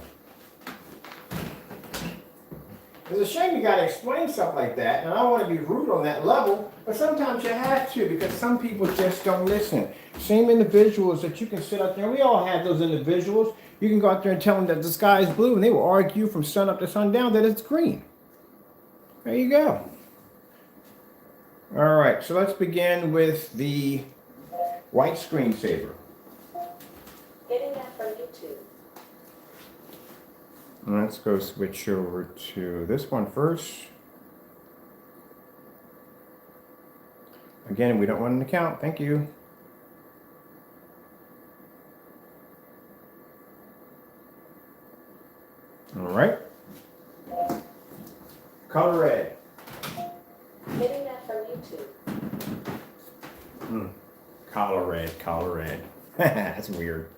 It's a shame you got to explain stuff like that, and I don't want to be rude on that level, but sometimes you have to, because some people just don't listen. Same individuals that you can sit out there, we all have those individuals. You can go out there and tell them that the sky is blue, and they will argue from sun up to sundown that it's green. There you go. All right, so let's begin with the white screensaver. Getting that from YouTube. Let's go switch over to this one first. Again, we don't want an account. Thank you. All right. Color red. Getting that from YouTube. Color red, color red. That's weird.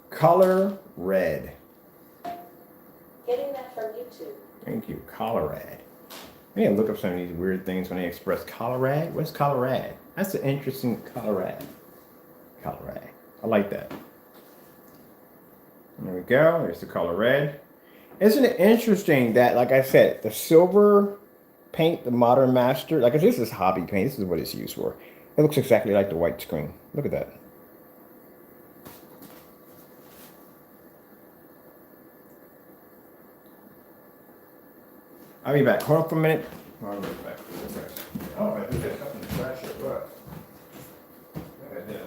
Color red. Getting that from YouTube. Thank you. Colorad. I need to look up some of these weird things when they express Colorad. What's Colorad? That's an interesting Colorad. Colorad. I like that. There we go. There's the color red. Isn't it interesting that, like I said, the silver paint, the Modern Master, like this is hobby paint. This is what it's used for. It looks exactly like the white screen. Look at that. I'll be back. Hold on for a minute. I'll be back. Oh, I think there's something to trash it, but I did.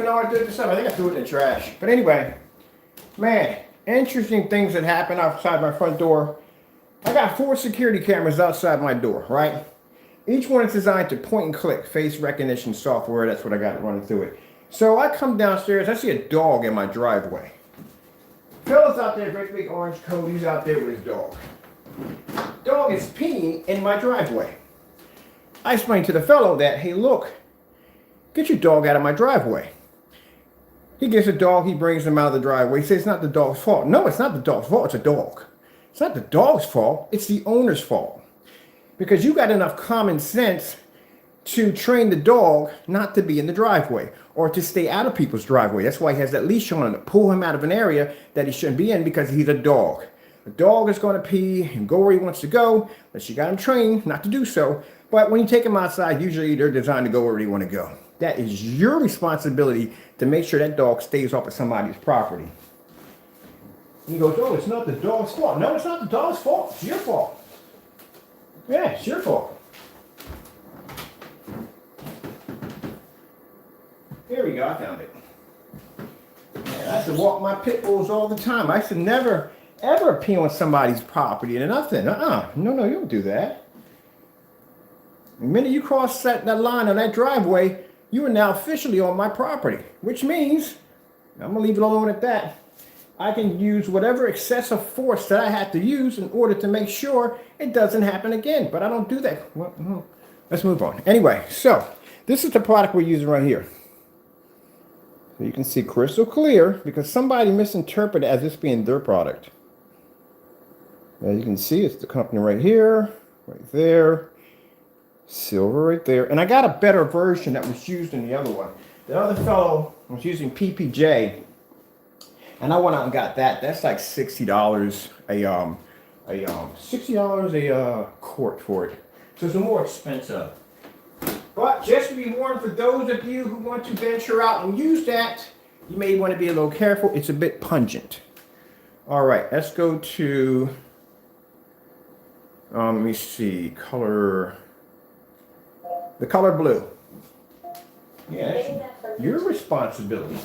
even know I did this up. I think I threw it in the trash. But anyway, man, interesting things that happen outside my front door. I got 4 security cameras outside my door, right? Each one is designed to point and click face recognition software. That's what I got running through it. So I come downstairs, I see a dog in my driveway. Fella's out there, great big orange coat, he's out there with his dog. Dog is peeing in my driveway. I explained to the fellow that, hey look, get your dog out of my driveway. He gets a dog, he brings him out of the driveway. He says it's not the dog's fault. No, it's not the dog's fault, it's a dog. It's not the dog's fault, it's the owner's fault. Because you got enough common sense to train the dog not to be in the driveway or to stay out of people's driveway. That's why he has that leash on to pull him out of an area that he shouldn't be in, because he's a dog. A dog is going to pee and go where he wants to go, unless you got him trained not to do so. But when you take him outside, usually they're designed to go where they want to go. That is your responsibility to make sure that dog stays off of somebody's property. He goes, oh, it's not the dog's fault. No, it's not the dog's fault. It's your fault. Yeah, it's your fault. Here we go, I found it. Man, I used to walk my pit bulls all the time. I used to never, ever pee on somebody's property and nothing. No, you don't do that. The minute you cross that line on that driveway, you are now officially on my property, which means, I'm going to leave it alone at that. I can use whatever excessive force that I have to use in order to make sure it doesn't happen again. But I don't do that. Well, let's move on. Anyway, so this is the product we're using right here. So you can see crystal clear because somebody misinterpreted as this being their product. As you can see, it's the company right here, right there, silver right there. And I got a better version that was used in the other one. The other fellow was using PPJ. And I went out and got that. That's like $60 a quart for it. So it's more expensive. But just to be warned, for those of you who want to venture out and use that, you may want to be a little careful. It's a bit pungent. All right, let's go to, let me see, the color blue. Yeah, that's your responsibility.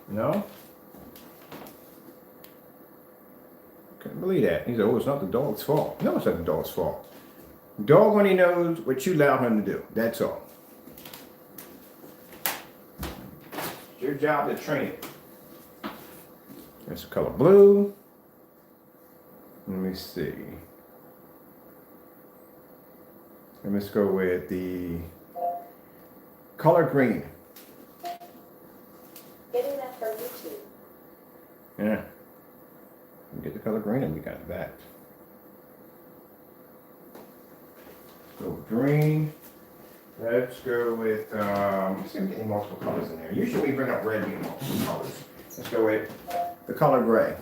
No? Couldn't believe that. He said, oh, it's not the dog's fault. No, it's not the dog's fault. Dog only knows what you allow him to do. That's all. It's your job to train it. That's the color blue. Let me see. Let's go with the color green. Getting that from YouTube. Yeah. We get the color green and we got that. Go with green. Let's go with, let's see if we get any multiple colors in there. Usually we bring up red and multiple colors. Let's go with the color gray.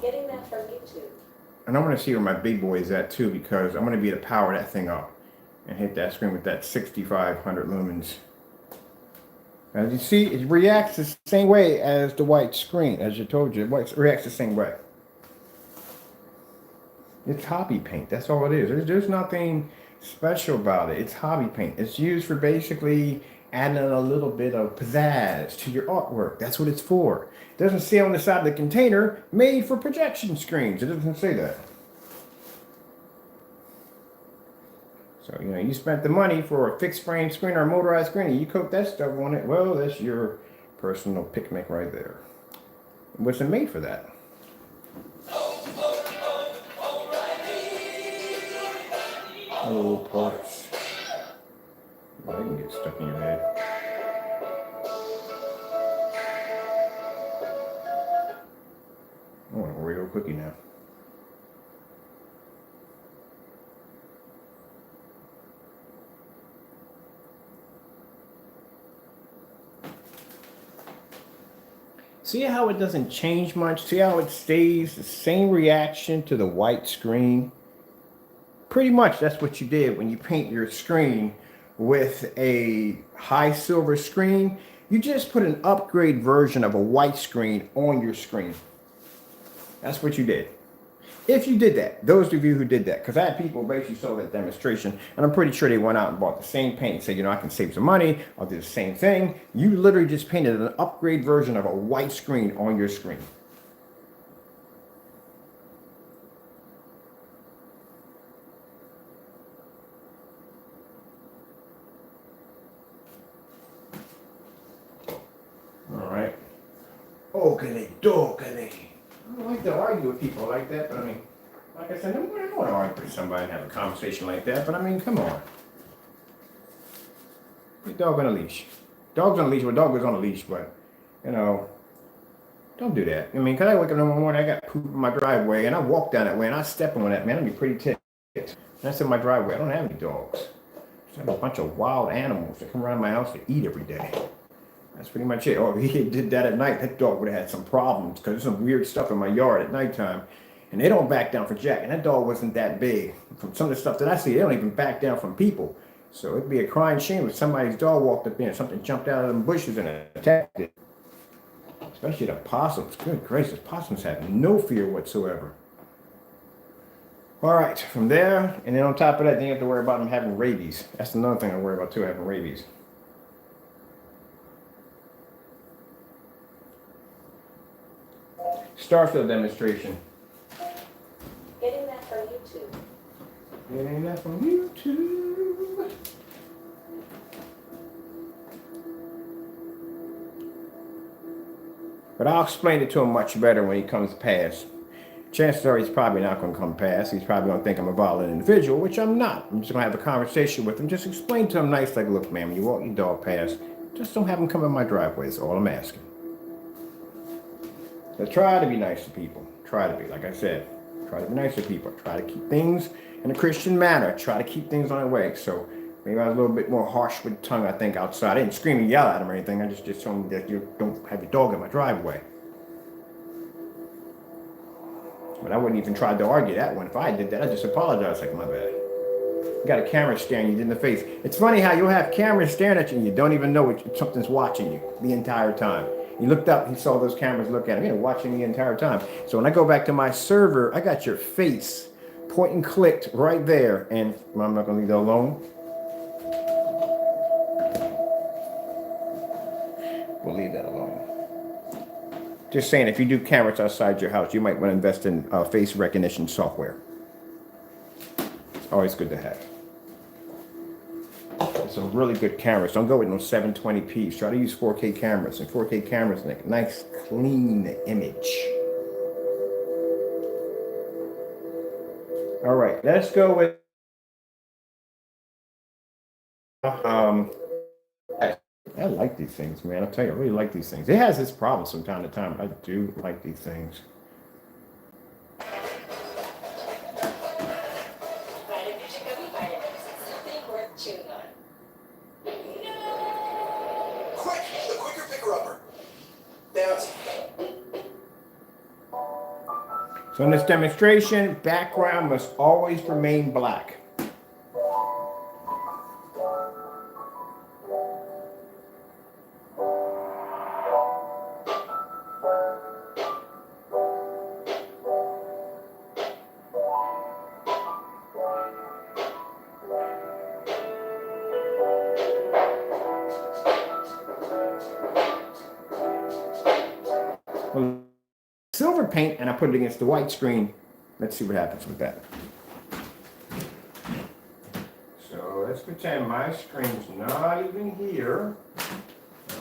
Getting that from YouTube. And I want to see where my big boy is at too, because I'm going to be able to power that thing up and hit that screen with that 6,500 lumens. As you see, it reacts the same way as the white screen. As I told you, it reacts the same way. It's hobby paint. That's all it is. There's nothing special about it. It's hobby paint. It's used for basically adding a little bit of pizzazz to your artwork. That's what it's for. It doesn't say on the side of the container, made for projection screens. It doesn't say that. So, you know, you spent the money for a fixed frame screen or a motorized screen and you coat that stuff on it. Well, that's your personal picnic right there. It wasn't made for that. Little parts. Well, they can get stuck in your head. I want an Oreo cookie now. See how it doesn't change much? See how it stays the same reaction to the white screen? Pretty much that's what you did when you paint your screen with a high silver screen. You just put an upgrade version of a white screen on your screen. That's what you did. If you did that, those of you who did that, because I had people basically saw that demonstration, and I'm pretty sure they went out and bought the same paint and said, you know, I can save some money, I'll do the same thing. You literally just painted an upgrade version of a white screen on your screen. All right. Ogly doggly. I don't like to argue with people like that, but I mean, like I said, I don't want to argue with somebody and have a conversation like that, but I mean, come on. Your dog on a leash. Dog's on a leash, well, dog is on a leash, but, you know, don't do that. I mean, because I wake up in the morning, I got poop in my driveway, and I walk down that way, and I step on that, man, I'd be pretty ticked. And that's in my driveway. I don't have any dogs. I have a bunch of wild animals that come around my house to eat every day. That's pretty much it. Oh, if he did that at night, that dog would have had some problems because there's some weird stuff in my yard at nighttime. And they don't back down for Jack. And that dog wasn't that big. From some of the stuff that I see, they don't even back down from people. So it'd be a crying shame if somebody's dog walked up in and something jumped out of them bushes and attacked it. Especially the possums. Good gracious, possums have no fear whatsoever. All right, from there, and then on top of that, then you have to worry about them having rabies. That's another thing I worry about too, having rabies. Starfield demonstration. Getting that from YouTube. Getting that from YouTube. But I'll explain it to him much better when he comes past. Chances are he's probably not going to come past. He's probably going to think I'm a violent individual, which I'm not. I'm just going to have a conversation with him. Just explain to him nice, like, look, man, when you walk your dog past, just don't have him come in my driveway. That's all I'm asking. So try to be nice to people. Try to be, like I said, try to be nice to people. Try to keep things in a Christian manner. Try to keep things on their way. So maybe I was a little bit more harsh with the tongue, I think, outside. I didn't scream and yell at him or anything. I just told him that you don't have your dog in my driveway. But I wouldn't even try to argue that one. If I did that, I'd just apologize, like, my bad. You got a camera staring you in the face. It's funny how you'll have cameras staring at you and you don't even know something's watching you the entire time. He looked up, he saw those cameras look at him, watching the entire time. So when I go back to my server, I got your face point and clicked right there. And I'm not going to leave that alone. We'll leave that alone. Just saying, if you do cameras outside your house, you might want to invest in face recognition software. It's always good to have. It's a really good cameras. Don't go with no 720p. Try to use 4K cameras. And 4K cameras make a nice, clean image. All right, let's go with I like these things, man. I'll tell you, I really like these things. It has its problems from time to time, but I do like these things. Quick, the quicker picker-upper. Bounce. So in this demonstration, background must always remain black. Silver paint, and I put it against the white screen. Let's see what happens with that. So let's pretend my screen's not even here.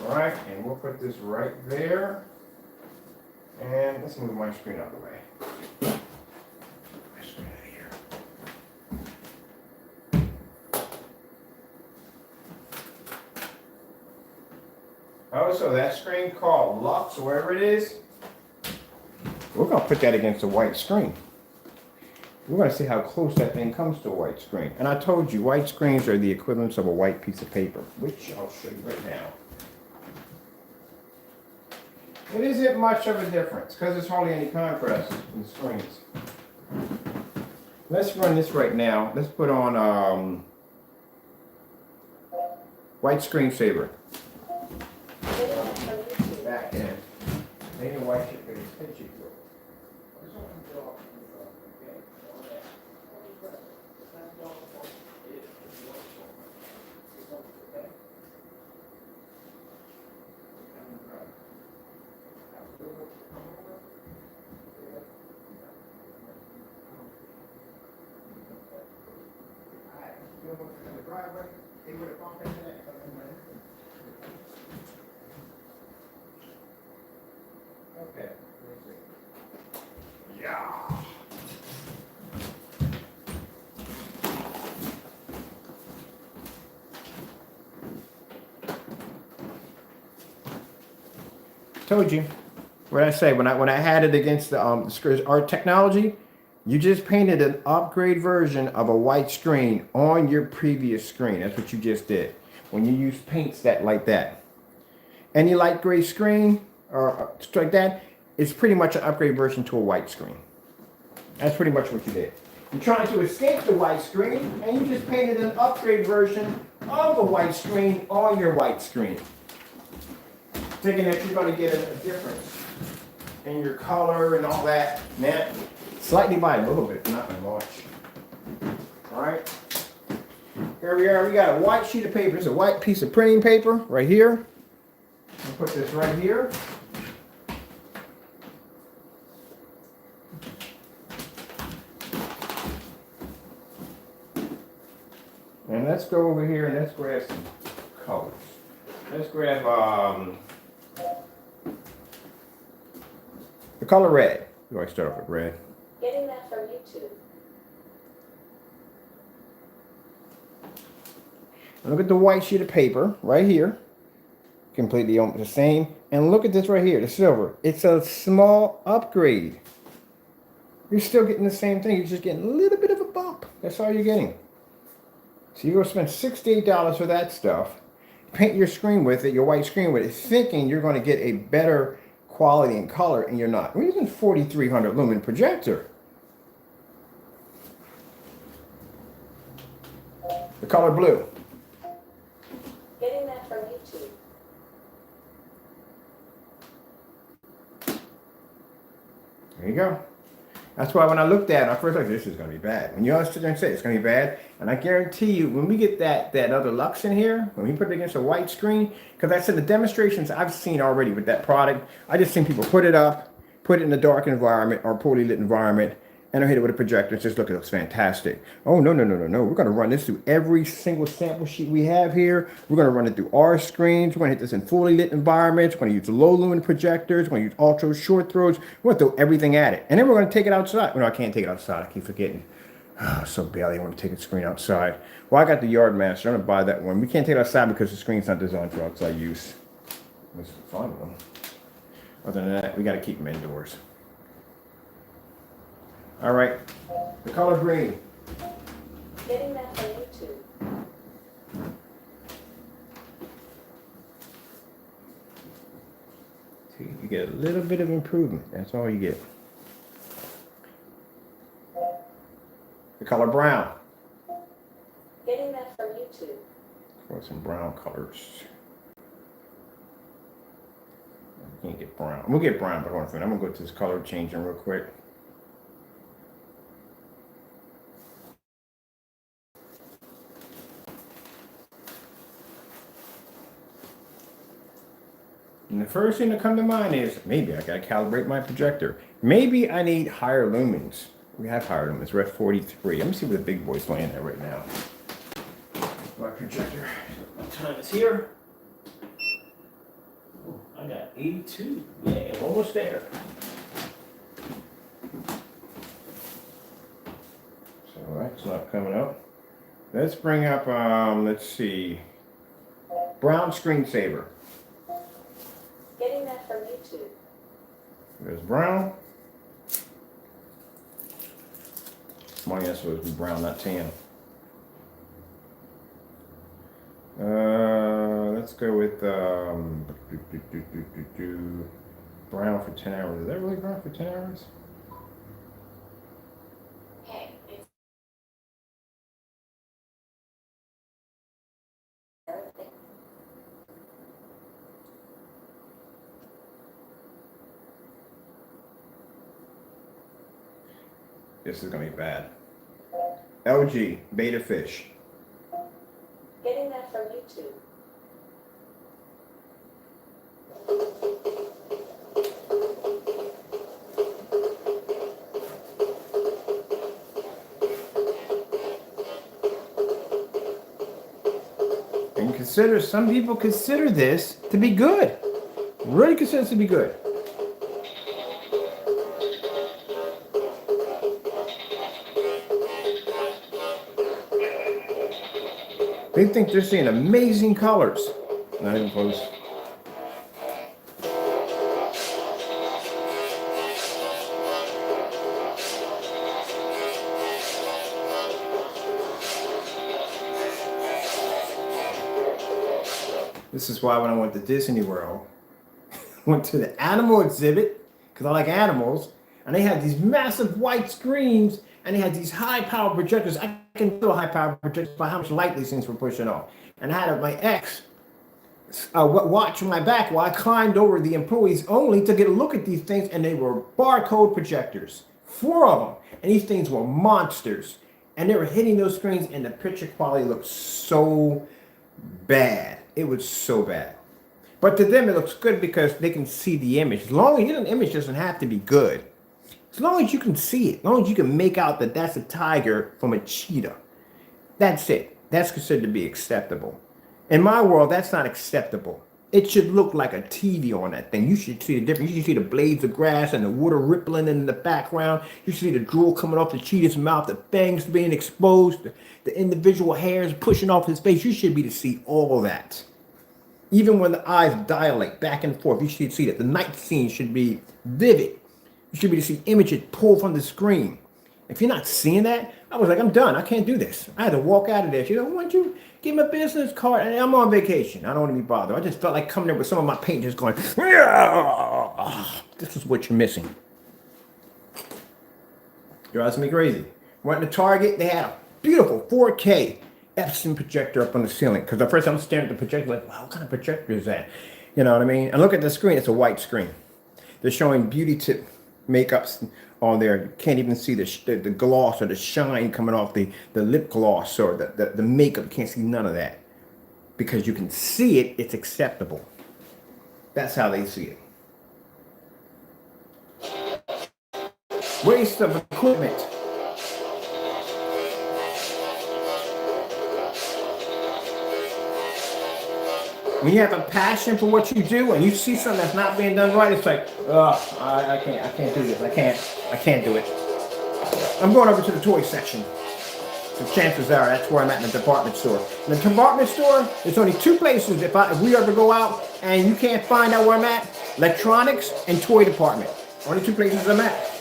All right, and we'll put this right there. And let's move my screen out of the way. My screen out here. Oh, so that screen called Lux, wherever it is, we're going to put that against a white screen. We're going to see how close that thing comes to a white screen. And I told you, white screens are the equivalents of a white piece of paper, which I'll show you right now. It isn't much of a difference because there's hardly any contrast in the screens. Let's run this right now. Let's put on white screensaver. Back in. Maybe white should be attention to it. driveway, they would have bumped into that. Okay. Yeah. Told you. What I say when I had it against the our technology, you just painted an upgrade version of a white screen on your previous screen. That's what you just did when you use paints that like that. Any light gray screen or like that is pretty much an upgrade version to a white screen. That's pretty much what you did. You're trying to escape the white screen, and you just painted an upgrade version of the white screen on your white screen. Thinking that you're going to get a difference in your color and all that. Now, slightly by a little bit, not by much. All right. Here we are. We got a white sheet of paper. It's a white piece of printing paper right here. I'll put this right here. And let's go over here and let's grab some colors. Let's grab the color red. You always start off with red. Getting that from YouTube. And look at the white sheet of paper right here. Completely the same. And look at this right here, the silver. It's a small upgrade. You're still getting the same thing. You're just getting a little bit of a bump. That's all you're getting. So you're going to spend $68 for that stuff. Paint your screen with it, your white screen with it, thinking you're going to get a better quality and color, and you're not. We're using 4,300 lumen projector. The color blue. Getting that from YouTube. There you go. That's why when I looked at it, I first like, this is going to be bad. When you all sit there and say it's going to be bad, and I guarantee you, when we get that other Lux in here, when we put it against a white screen, because I said the demonstrations I've seen already with that product, I just seen people put it up, put it in a dark environment or poorly lit environment, and I hit it with a projector and just look, it looks fantastic. Oh, no. We're going to run this through every single sample sheet we have here. We're going to run it through our screens. We're going to hit this in fully lit environments. We're going to use low lumen projectors. We're going to use ultra short throws. We're going to throw everything at it. And then we're going to take it outside. No, I can't take it outside. I keep forgetting. Oh, so badly I want to take the screen outside. Well, I got the Yard Master. I'm going to buy that one. We can't take it outside because the screen's not designed for outside use. It's fun with them. Other than that, we got to keep them indoors. All right, the color green. Getting that from YouTube. See, you get a little bit of improvement. That's all you get. The color brown. Getting that from YouTube. Or some brown colors. We can't get brown. We'll get brown, but hold on a minute. I'm gonna go to this color changing real quick. And the first thing that come to mind is, maybe I gotta calibrate my projector. Maybe I need higher lumens. We have higher lumens, we're at 43. Let me see what the big boy's laying at right now. My projector, what time is here? Oh, I got 82, yeah, almost there. So that's not coming up. Let's bring up, let's see, brown screensaver. Getting that from YouTube. There's brown. My answer would be brown, not tan. Let's go with brown for 10 hours. Is that really brown for 10 hours? Hey, it's This is gonna be bad. LG Beta Fish. getting that from YouTube. some people consider this to be good. Really consider this to be good. They think they're seeing amazing colors. Not even close. This is why when I went to Disney World, went to the animal exhibit, because I like animals, and they had these massive white screens, and they had these high-powered projectors. I can feel high-powered projectors by how much light these things were pushing off. And I had my ex watch my back while I climbed over the employees only to get a look at these things, and they were barcode projectors, 4 of them, and these things were monsters, and they were hitting those screens, and the picture quality looked so bad. It was so bad. But to them, it looks good because they can see the image. As long as an image doesn't have to be good. As long as you can see it. As long as you can make out that that's a tiger from a cheetah. That's it. That's considered to be acceptable. In my world, that's not acceptable. It should look like a TV on that thing. You should see the difference. You should see the blades of grass and the water rippling in the background. You should see the drool coming off the cheetah's mouth, the fangs being exposed, the individual hairs pushing off his face. You should be to see all that. Even when the eyes dilate back and forth, you should see that. The night scene should be vivid. You should be to see images pulled from the screen. If you're not seeing that, I was like, I'm done. I can't do this. I had to walk out of there. She said, why don't you give me a business card? And I'm on vacation. I don't want to be bothered. I just felt like coming there with some of my paint just going, this is what you're missing. Drives me crazy. Went to Target. They had a beautiful 4K Epson projector up on the ceiling. Because at first I'm staring at the projector like, wow, what kind of projector is that? You know what I mean? And look at the screen. It's a white screen. They're showing beauty tip makeups on there. You can't even see the gloss or the shine coming off the lip gloss or the makeup. You can't see none of that. Because you can see it, it's acceptable. That's how they see it. Waste of equipment. When you have a passion for what you do and you see something that's not being done right, it's like, I can't do this. I can't do it. I'm going over to the toy section. The chances are that's where I'm at in the department store. In the department store, there's only 2 places if we ever go out and you can't find out where I'm at: electronics and toy department. Only 2 places I'm at.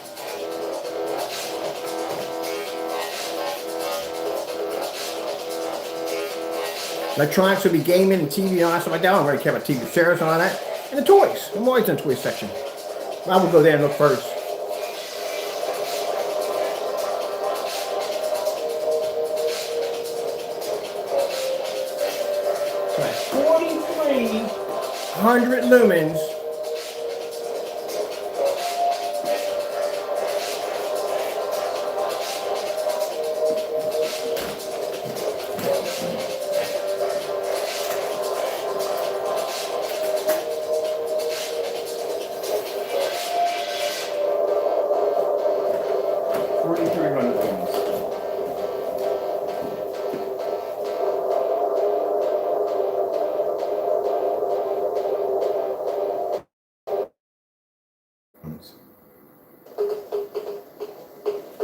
Electronics will be gaming and TV and all that stuff like that. I don't really care about TV shares and all that. And the toys. I'm always in the toy section. I will go there and look first. So at 4,300 lumens.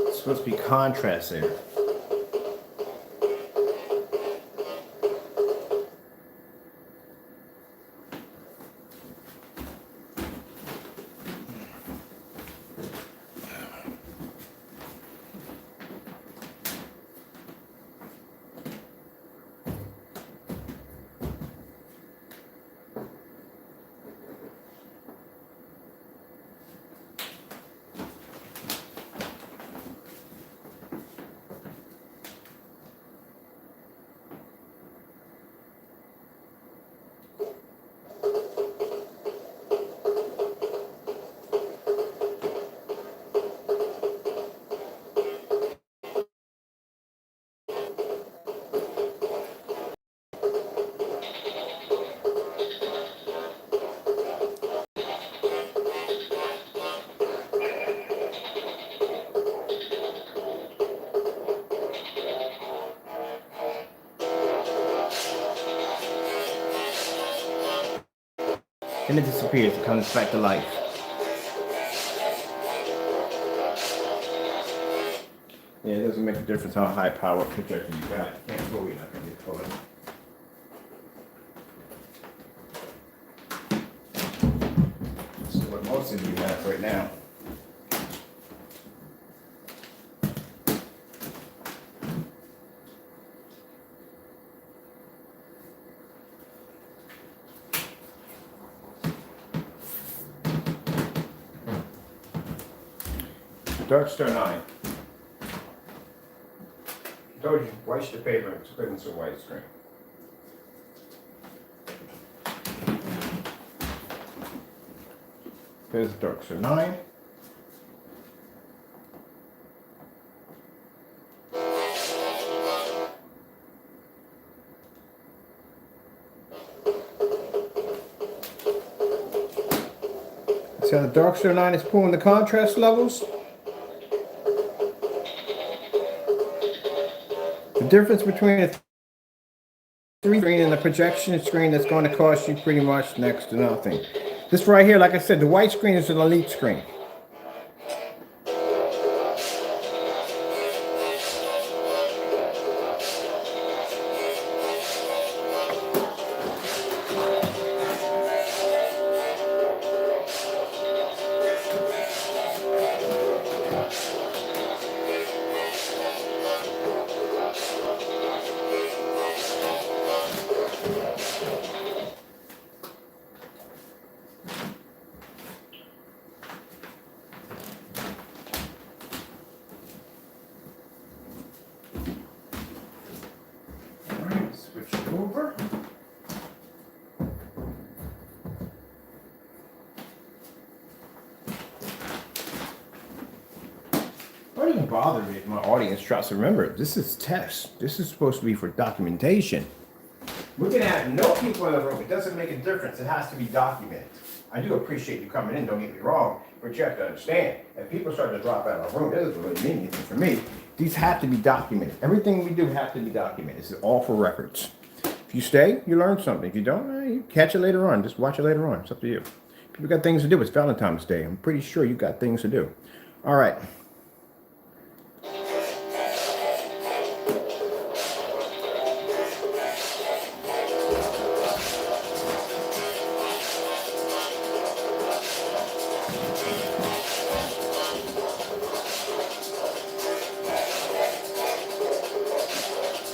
It's supposed to be contrast there. and it disappears. It comes back to life. Yeah, it doesn't make a difference how high power projector you got. You can't go, you're not going to get color. This is what most of you have right now. Dark Star 9. Told you, wash the paper, it's equivalent to a white screen. There's Dark Star 9. See how the Dark Star 9 is pulling the contrast levels? The difference between a 3 screen and the projection screen that's going to cost you pretty much next to nothing. This right here, like I said, the white screen is an elite screen. Switch it over. Don't even bother me if my audience tries to remember. This is test. This is supposed to be for documentation. We can have no people in the room. It doesn't make a difference. It has to be documented. I do appreciate you coming in, don't get me wrong, but you have to understand, if people start to drop out of the room, it doesn't really mean anything for me. These have to be documented. Everything we do has to be documented. This is all for records. If you stay, you learn something. If you don't, you catch it later on. Just watch it later on. It's up to you. People got things to do. It's Valentine's Day. I'm pretty sure you got things to do. All right.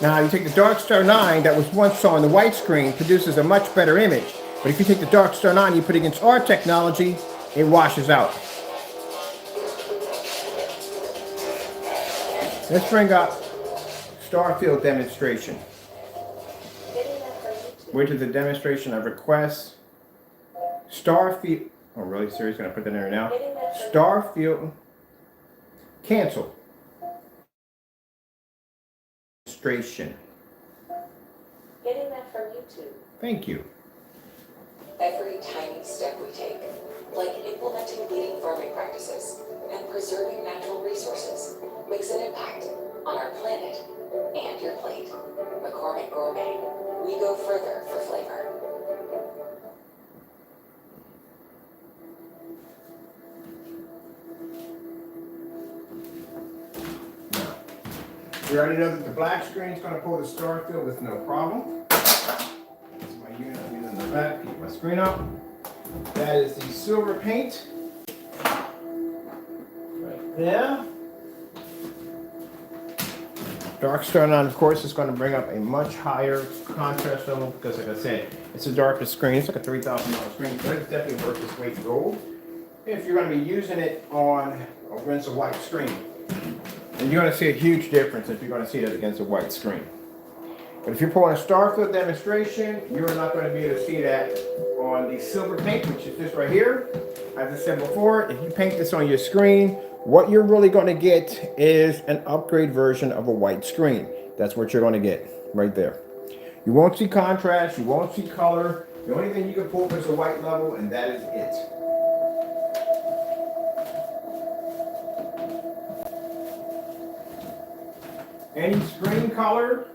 Now, you take the Dark Star 9 that was once on the white screen, produces a much better image. But if you take the Dark Star 9 and you put it against our technology, it washes out. Let's bring up Starfield demonstration. Where to the demonstration of requests. Starfield. Oh, really? Serious? Gonna put that in there now? Starfield. Cancel. Demonstration. Getting that from YouTube. Thank you. Every tiny step we take, like implementing leading farming practices and preserving natural resources, makes an impact on our planet and your plate. McCormick Gourmet, we go further for flavor. We already know that the black screen is going to pull the Starfield with no problem. That's my unit I'm using in the back. Keep my screen up. That is the silver paint. Right there. Dark Star 9, of course, is going to bring up a much higher contrast level because, like I said, it's a darker screen. It's like a $3,000 screen, but it's definitely worth its weight in gold if you're going to be using it on against a white screen. And you're going to see a huge difference if you're going to see it against a white screen. But if you're pulling a Starfield demonstration, you're not going to be able to see that on the silver paint, which is this right here. As I said before, if you paint this on your screen, what you're really going to get is an upgrade version of a white screen. That's what you're going to get right there. You won't see contrast, you won't see color. The only thing you can pull is a white level, and that is it. Any screen color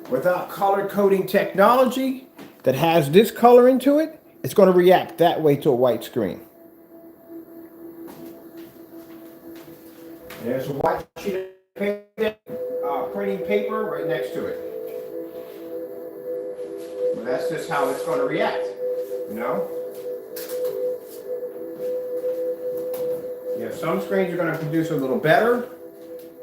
without color coding technology that has this color into it it's going to react that way to a white screen. There's a white sheet of paper, printing paper right next to it. Well, that's just how it's going to react, you know? Yeah, some screens are going to produce a little better,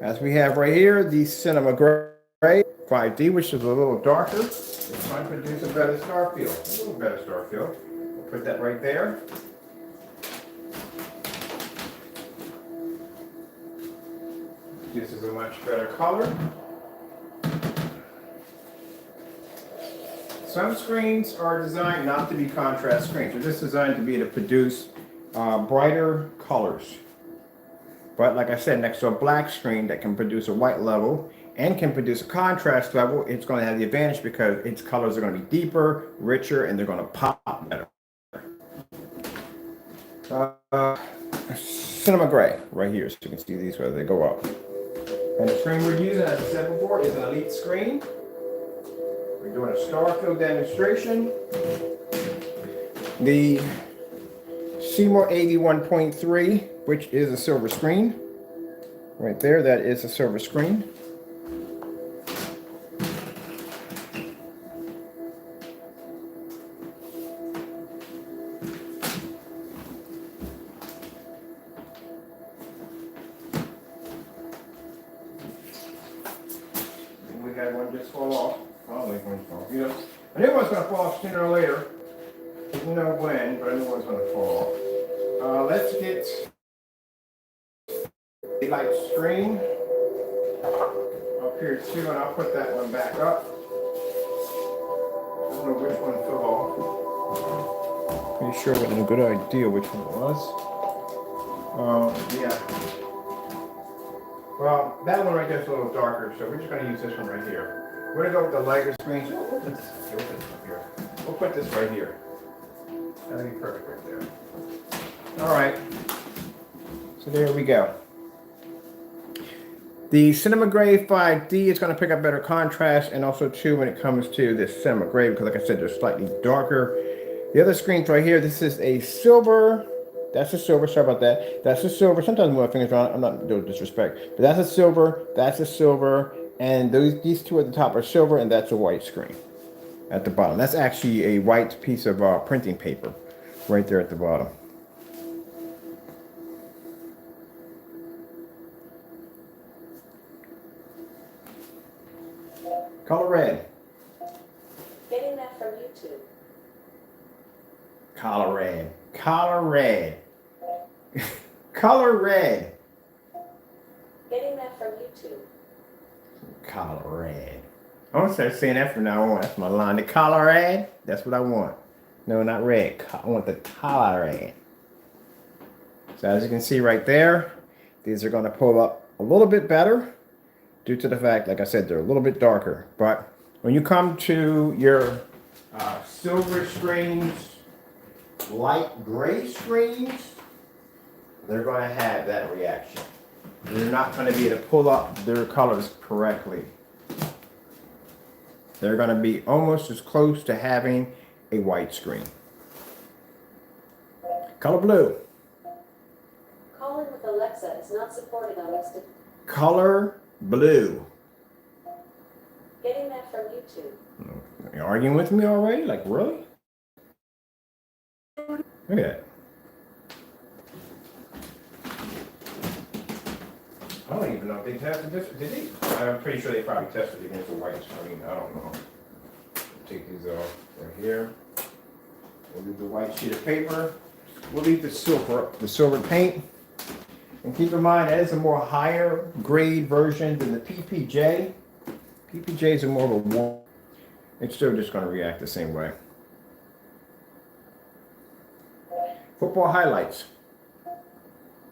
as we have right here, the Cinema Gray 5D, which is a little darker. It's going to produce a better star field, a little better star field. We'll put that right there. This is a much better color. Some screens are designed not to be contrast screens. They're just designed to be able to produce brighter colors. But like I said, next to a black screen that can produce a white level and can produce a contrast level, it's going to have the advantage because its colors are going to be deeper, richer, and they're going to pop better. Cinema Gray, right here, so you can see these where they go up. And the screen we're using, as I said before, is an Elite screen. We're doing a star field demonstration. The Seymour 81.3, which is a silver screen. Right there, that is a silver screen. And we had one just fall off. I'll leave one fall off. You know, I knew it was going to fall off sooner or later. Didn't know when, but I knew it was going to fall off. Let's get the light screen up here too, and I'll put that one back up. I don't know which one fell off. Pretty sure I got a good idea which one it was. Yeah. Well, that one right there is a little darker, so we're just going to use this one right here. We're going to go with the lighter screen. So we'll put this up here. We'll put this right here. That'll be perfect right there. All right, so there we go. The Cinema Gray 5D is going to pick up better contrast, and also too when it comes to this Cinema Gray, because like I said, they're slightly darker. The other screens right here, this is a silver. That's a silver. Sorry about that. That's a silver. Sometimes I move my fingers around. I'm not doing disrespect, but that's a silver. That's a silver, and these two at the top are silver, and that's a white screen at the bottom. That's actually a white piece of printing paper right there at the bottom. Color red. Getting that from YouTube. Color red. Color red. Color red. Getting that from YouTube. Color red. I'm gonna start saying that from now on. That's my line. The color red. That's what I want. No, not red. I want the color red. So as you can see right there, these are going to pull up a little bit better due to the fact, like I said, they're a little bit darker. But when you come to your silver screens, light gray screens, they're going to have that reaction. They're not going to be able to pull up their colors correctly. They're going to be almost as close to having a white screen. Color blue. Calling with Alexa is not supported on Insta. Color blue. Getting that from YouTube. Are you arguing with me already? Like, really? Look at that. I don't even know if they tested this. Did they? I'm pretty sure they probably tested it against the white screen. I don't know. Take these off right here. We'll leave the white sheet of paper. We'll leave the silver paint. And keep in mind, that is a more higher grade version than the PPJ. PPJ is a more of a warm. It's still just going to react the same way. Football highlights.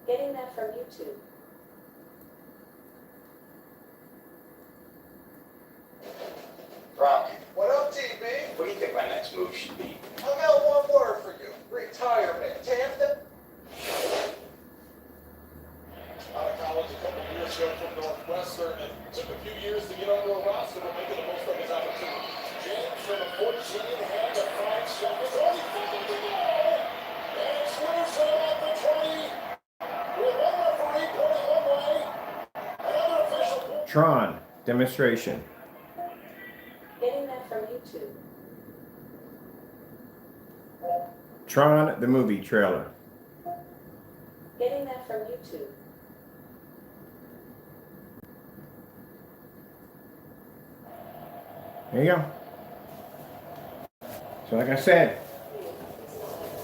Getting that from YouTube. Rock. What up, TB? What do you think my next move should be? I got one word for you. Retirement. Tamden? Out of college a couple of years ago from Northwestern, and took a few years to get onto a roster, but making the most of his opportunity. James from a 14 had to 5 seconds. Only 5 Tron demonstration. Getting that from YouTube. Tron the movie trailer. Getting that from YouTube. There you go. So like I said,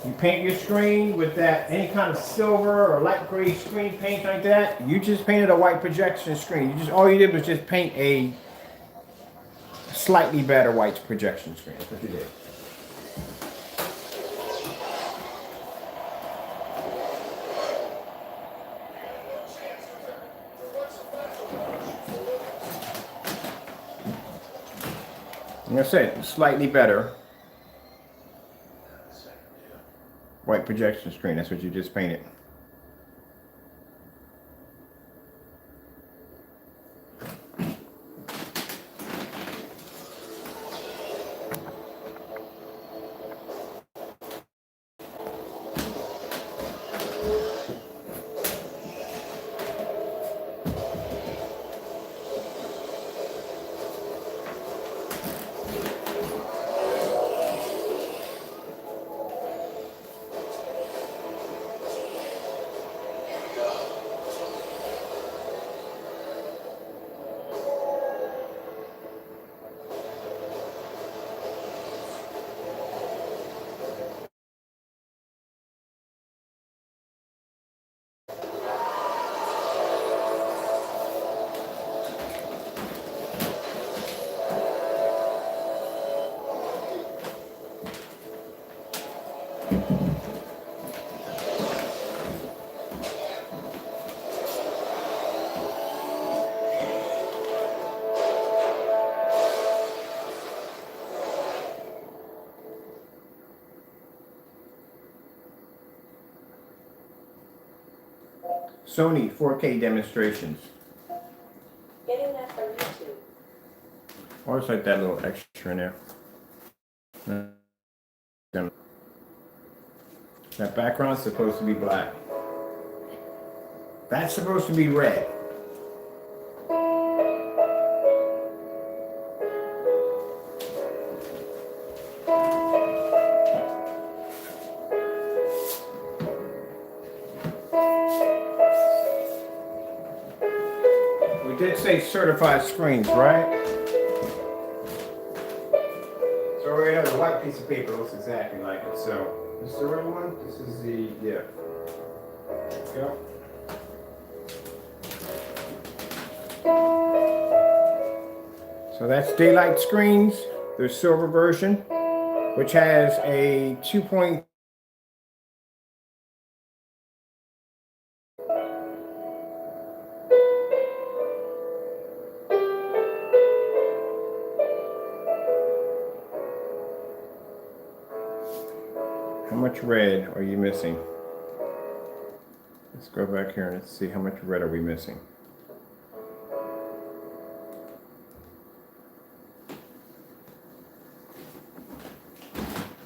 you paint your screen with that any kind of silver or light gray screen paint like that. You just painted a white projection screen. All you did was just paint a slightly better white projection screen. That's what you did. Like I said, slightly better white projection screen. That's what you just painted. Sony 4K demonstrations. Getting that from YouTube. Always like that little extra in there. That background's supposed to be black. That's supposed to be red. We did say certified screens, right? So right here, the white piece of paper looks exactly like it. So this is the red one. This is the, yeah. There we go. So that's daylight screens. There's silver version, which has a 2. How much red are you missing? Let's go back here and let's see how much red are we missing.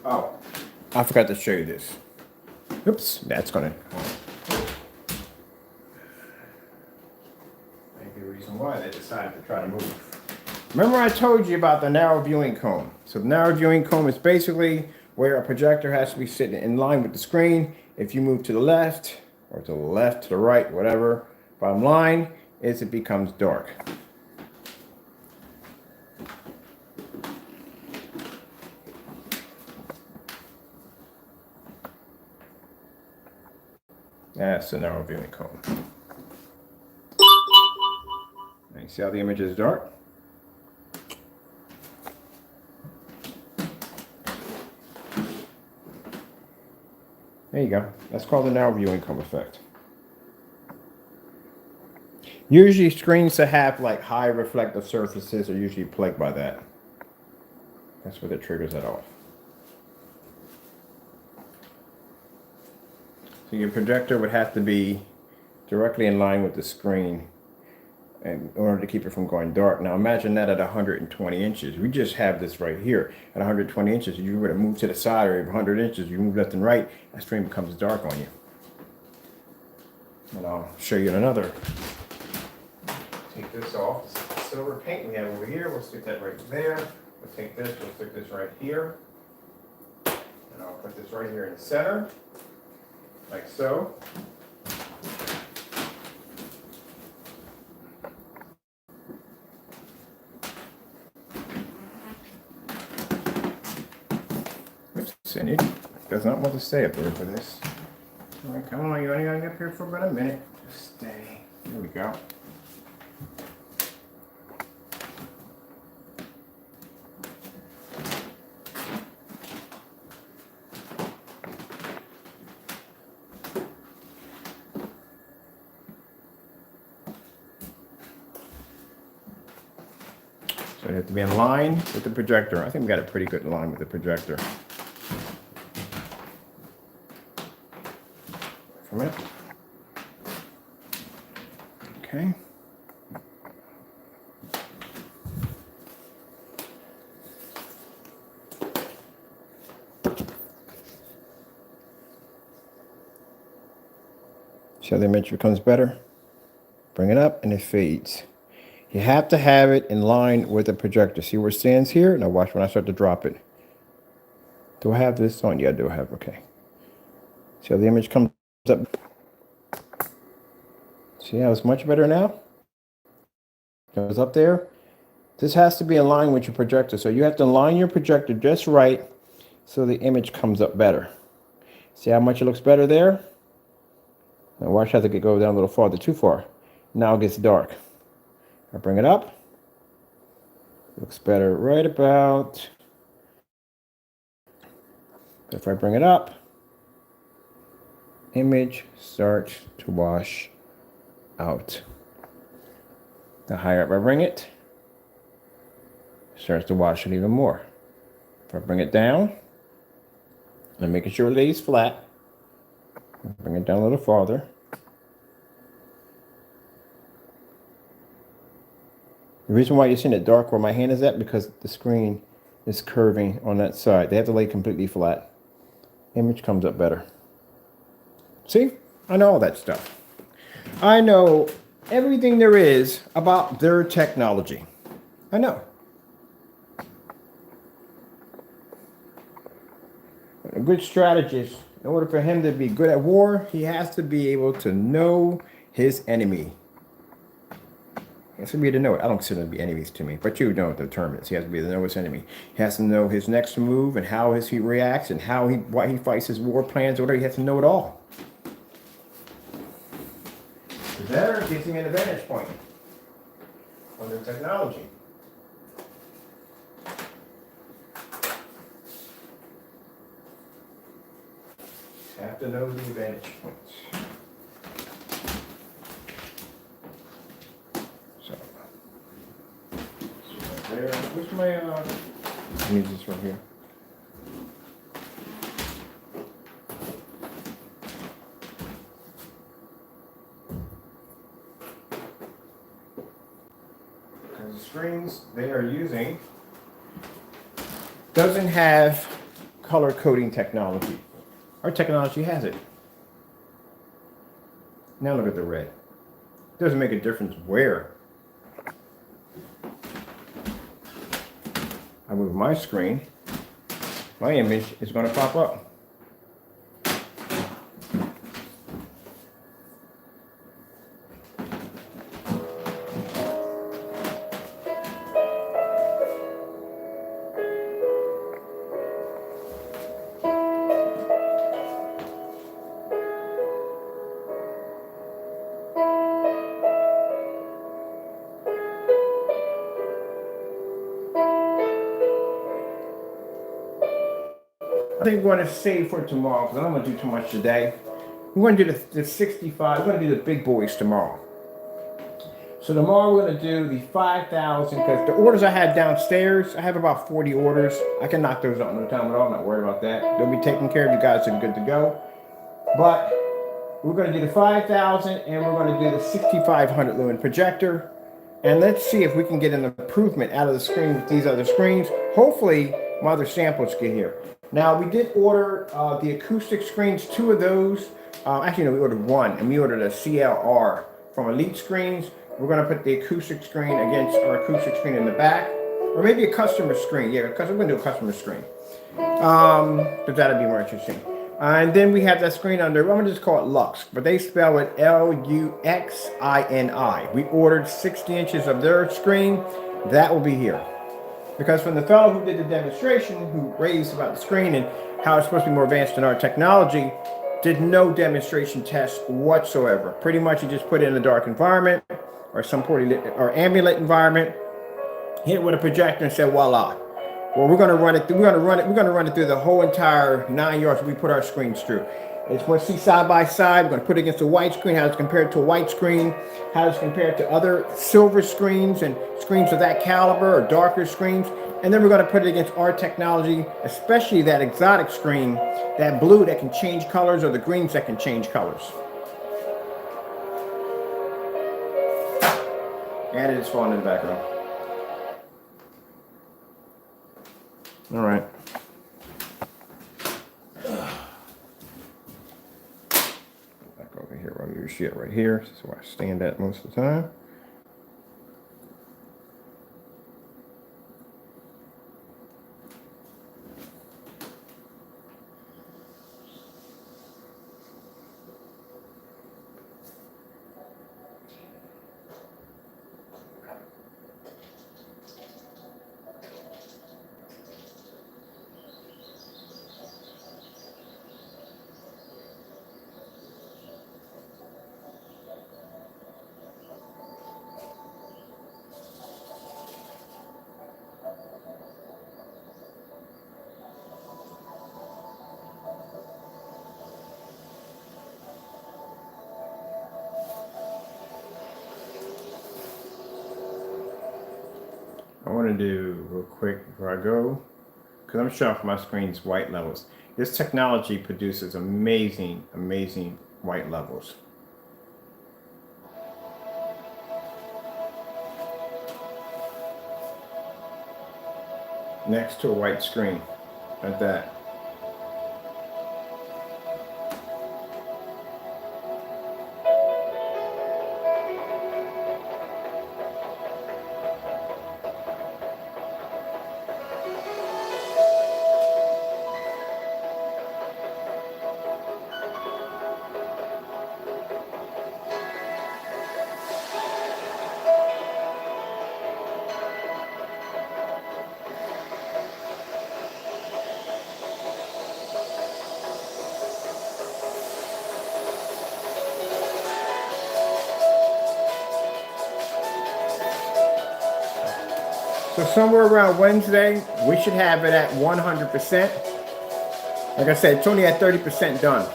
Oh, I forgot to show you this. Oops, that's gonna. Maybe the reason why they decided to try to move. Remember I told you about the narrow viewing cone. So the narrow viewing cone is basically where a projector has to be sitting in line with the screen. If you move to the left, or to the left, to the right, whatever, bottom line is it becomes dark. That's the narrow viewing cone. Now you see how the image is dark? There you go. That's called the narrow viewing cone effect. Usually screens that have like high reflective surfaces are usually plagued by that. That's what it triggers that off. So your projector would have to be directly in line with the screen in order to keep it from going dark. Now imagine that at 120 inches. We just have this right here at 120 inches. You were to move to the side or 100 inches, you move left and right, that screen becomes dark on you. And I'll show you in another take this off. This is the silver paint we have over here. We'll stick that right there. We'll take this, we'll stick this right here. And I'll put this right here in the center, like so. Oops, Cindy does not want to stay up there for this. All right, come on, you only gotta get up here for about a minute. Just stay. There we go. So you have to be in line with the projector. I think we got a pretty good line with the projector. For a minute. Okay. See how the image becomes better? Bring it up and it fades. You have to have it in line with the projector. See where it stands here? Now watch when I start to drop it. Do I have this on? Yeah, I do have, okay. See how the image comes up? See how it's much better now? Goes up there. This has to be in line with your projector. So you have to align your projector just right so the image comes up better. See how much it looks better there? Now watch how it go down a little farther, too far. Now it gets dark. I bring it up. Looks better right about. If I bring it up, image starts to wash out. The higher up I bring it, starts to wash it even more. If I bring it down, I'm making sure it lays flat. Bring it down a little farther. The reason why you're seeing it dark where my hand is at, because the screen is curving on that side. They have to lay completely flat. Image comes up better. See? I know all that stuff. I know everything there is about their technology. I know. A good strategist, in order for him to be good at war, he has to be able to know his enemy. He has to be able to know it. I don't consider them to be enemies to me, but you know what the term is. He has to be able to know his enemy. He has to know his next move and how he reacts and why he fights his war plans or whatever. He has to know it all. The better gives him an advantage point on their technology. Have to know the advantage points. So right there. Where's my I need this right here. Because the screens they are using doesn't have color coding technology. Our technology has it. Now look at the red. It doesn't make a difference where I move my screen. My image is going to pop up. I think we're going to save for tomorrow because I don't want to do too much today. We're going to do the 65. We're going to do the big boys tomorrow. So tomorrow we're going to do the 5,000 because the orders I had downstairs, I have about 40 orders. I can knock those out no time at all. I'm not worried about that. They'll be taken care of. You guys are good to go. But we're going to do the 5,000 and we're going to do the 6,500 lumen projector. And let's see if we can get an improvement out of the screen with these other screens. Hopefully my other samples get here. Now, we did order the acoustic screens, 2 of those. Actually, no, we ordered 1, and we ordered a CLR from Elite Screens. we're going to put the acoustic screen against our acoustic screen in the back, or maybe a customer screen. Yeah, because we're going to do a customer screen. But that'd be more interesting. And then we have that screen under, I'm going to just call it Lux, but they spell it Luxini. We ordered 60 inches of their screen. That will be here. Because from the fellow who did the demonstration, who raised about the screen and how it's supposed to be more advanced than our technology, did no demonstration test whatsoever. Pretty much he just put it in a dark environment or some poorly lit or ambient environment, hit it with a projector and said, voila. Well, we're gonna run it through the whole entire 9 yards we put our screens through. It's what see side by side. We're gonna put it against a white screen, how it's compared to a white screen, how it's compared to other silver screens and screens of that caliber or darker screens. And then we're gonna put it against our technology, especially that exotic screen, that blue that can change colors or the greens that can change colors. And it's falling in the background. All right. Back over here where you see it right here. This is where I stand at most of the time. I want to do real quick before I go, because I'm showing off my screen's white levels. This technology produces amazing, amazing white levels. Next to a white screen, like that. So somewhere around Wednesday, we should have it at 100%. Like I said, it's only at 30% done.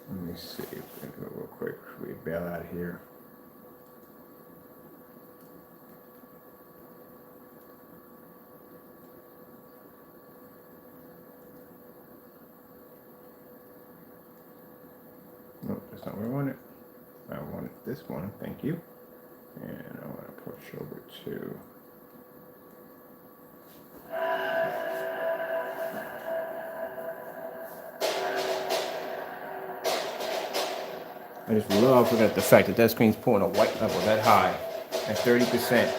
Let me see. Real quick, we bail out of here. Nope, that's not what I wanted. I wanted this one. Thank you. And I want to push over to. I just love the fact that that screen's pulling a white level that high at 30%.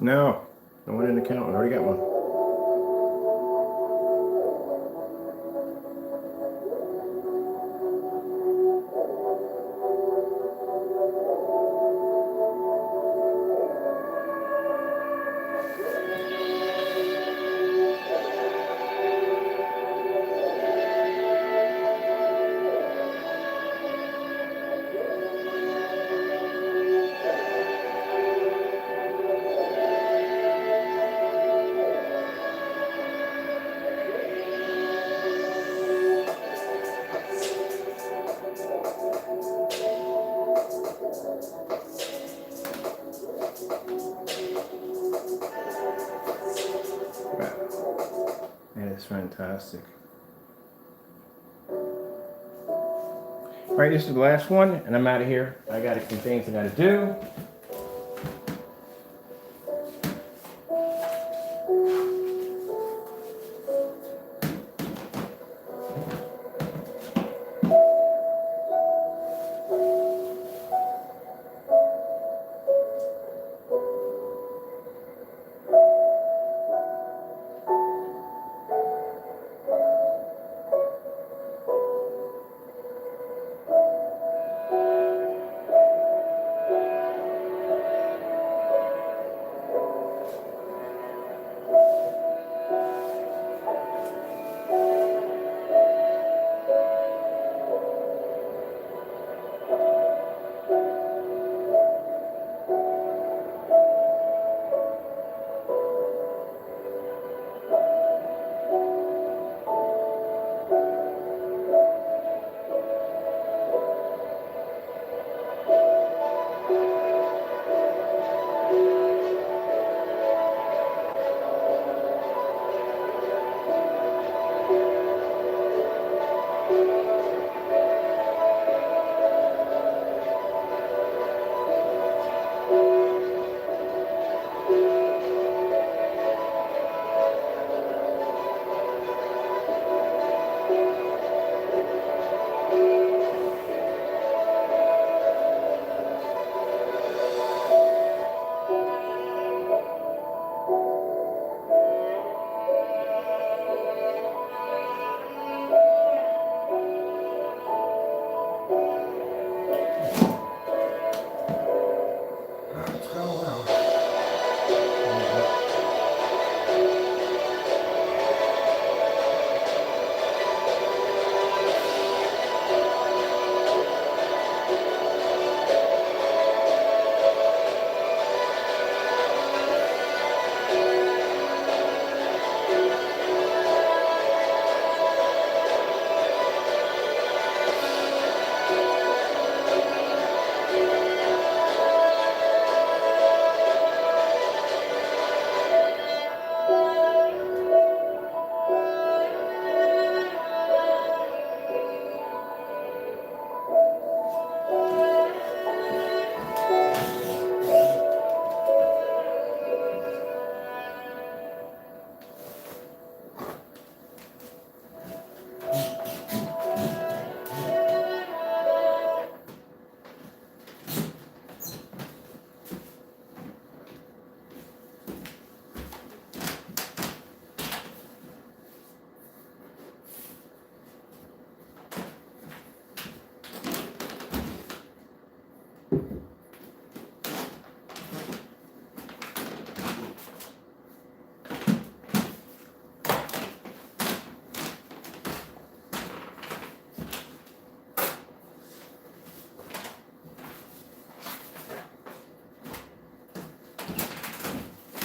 No, no one in the count. I already got one. That is fantastic. All right, this is the last one, and I'm out of here. I got a few things I got to do.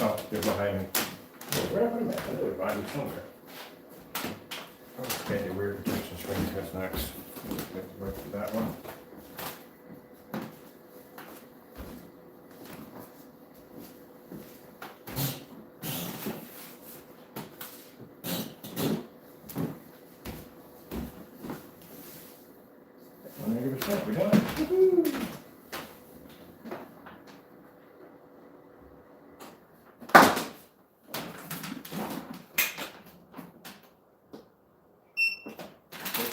Oh, they're behind me. Where did I put them at? I know they're behind me somewhere. Okay, the rear protection screen test next. Wait for that one. We're done. Woo-hoo.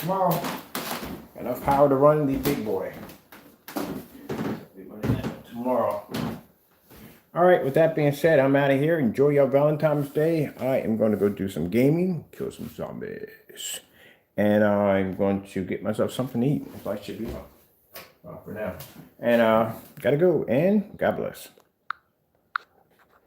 Tomorrow, enough power to run the big boy. Tomorrow. All right, with that being said, I'm out of here. Enjoy your Valentine's Day. I am going to go do some gaming, kill some zombies. And I'm going to get myself something to eat. If I should be for now. And gotta go. And God bless.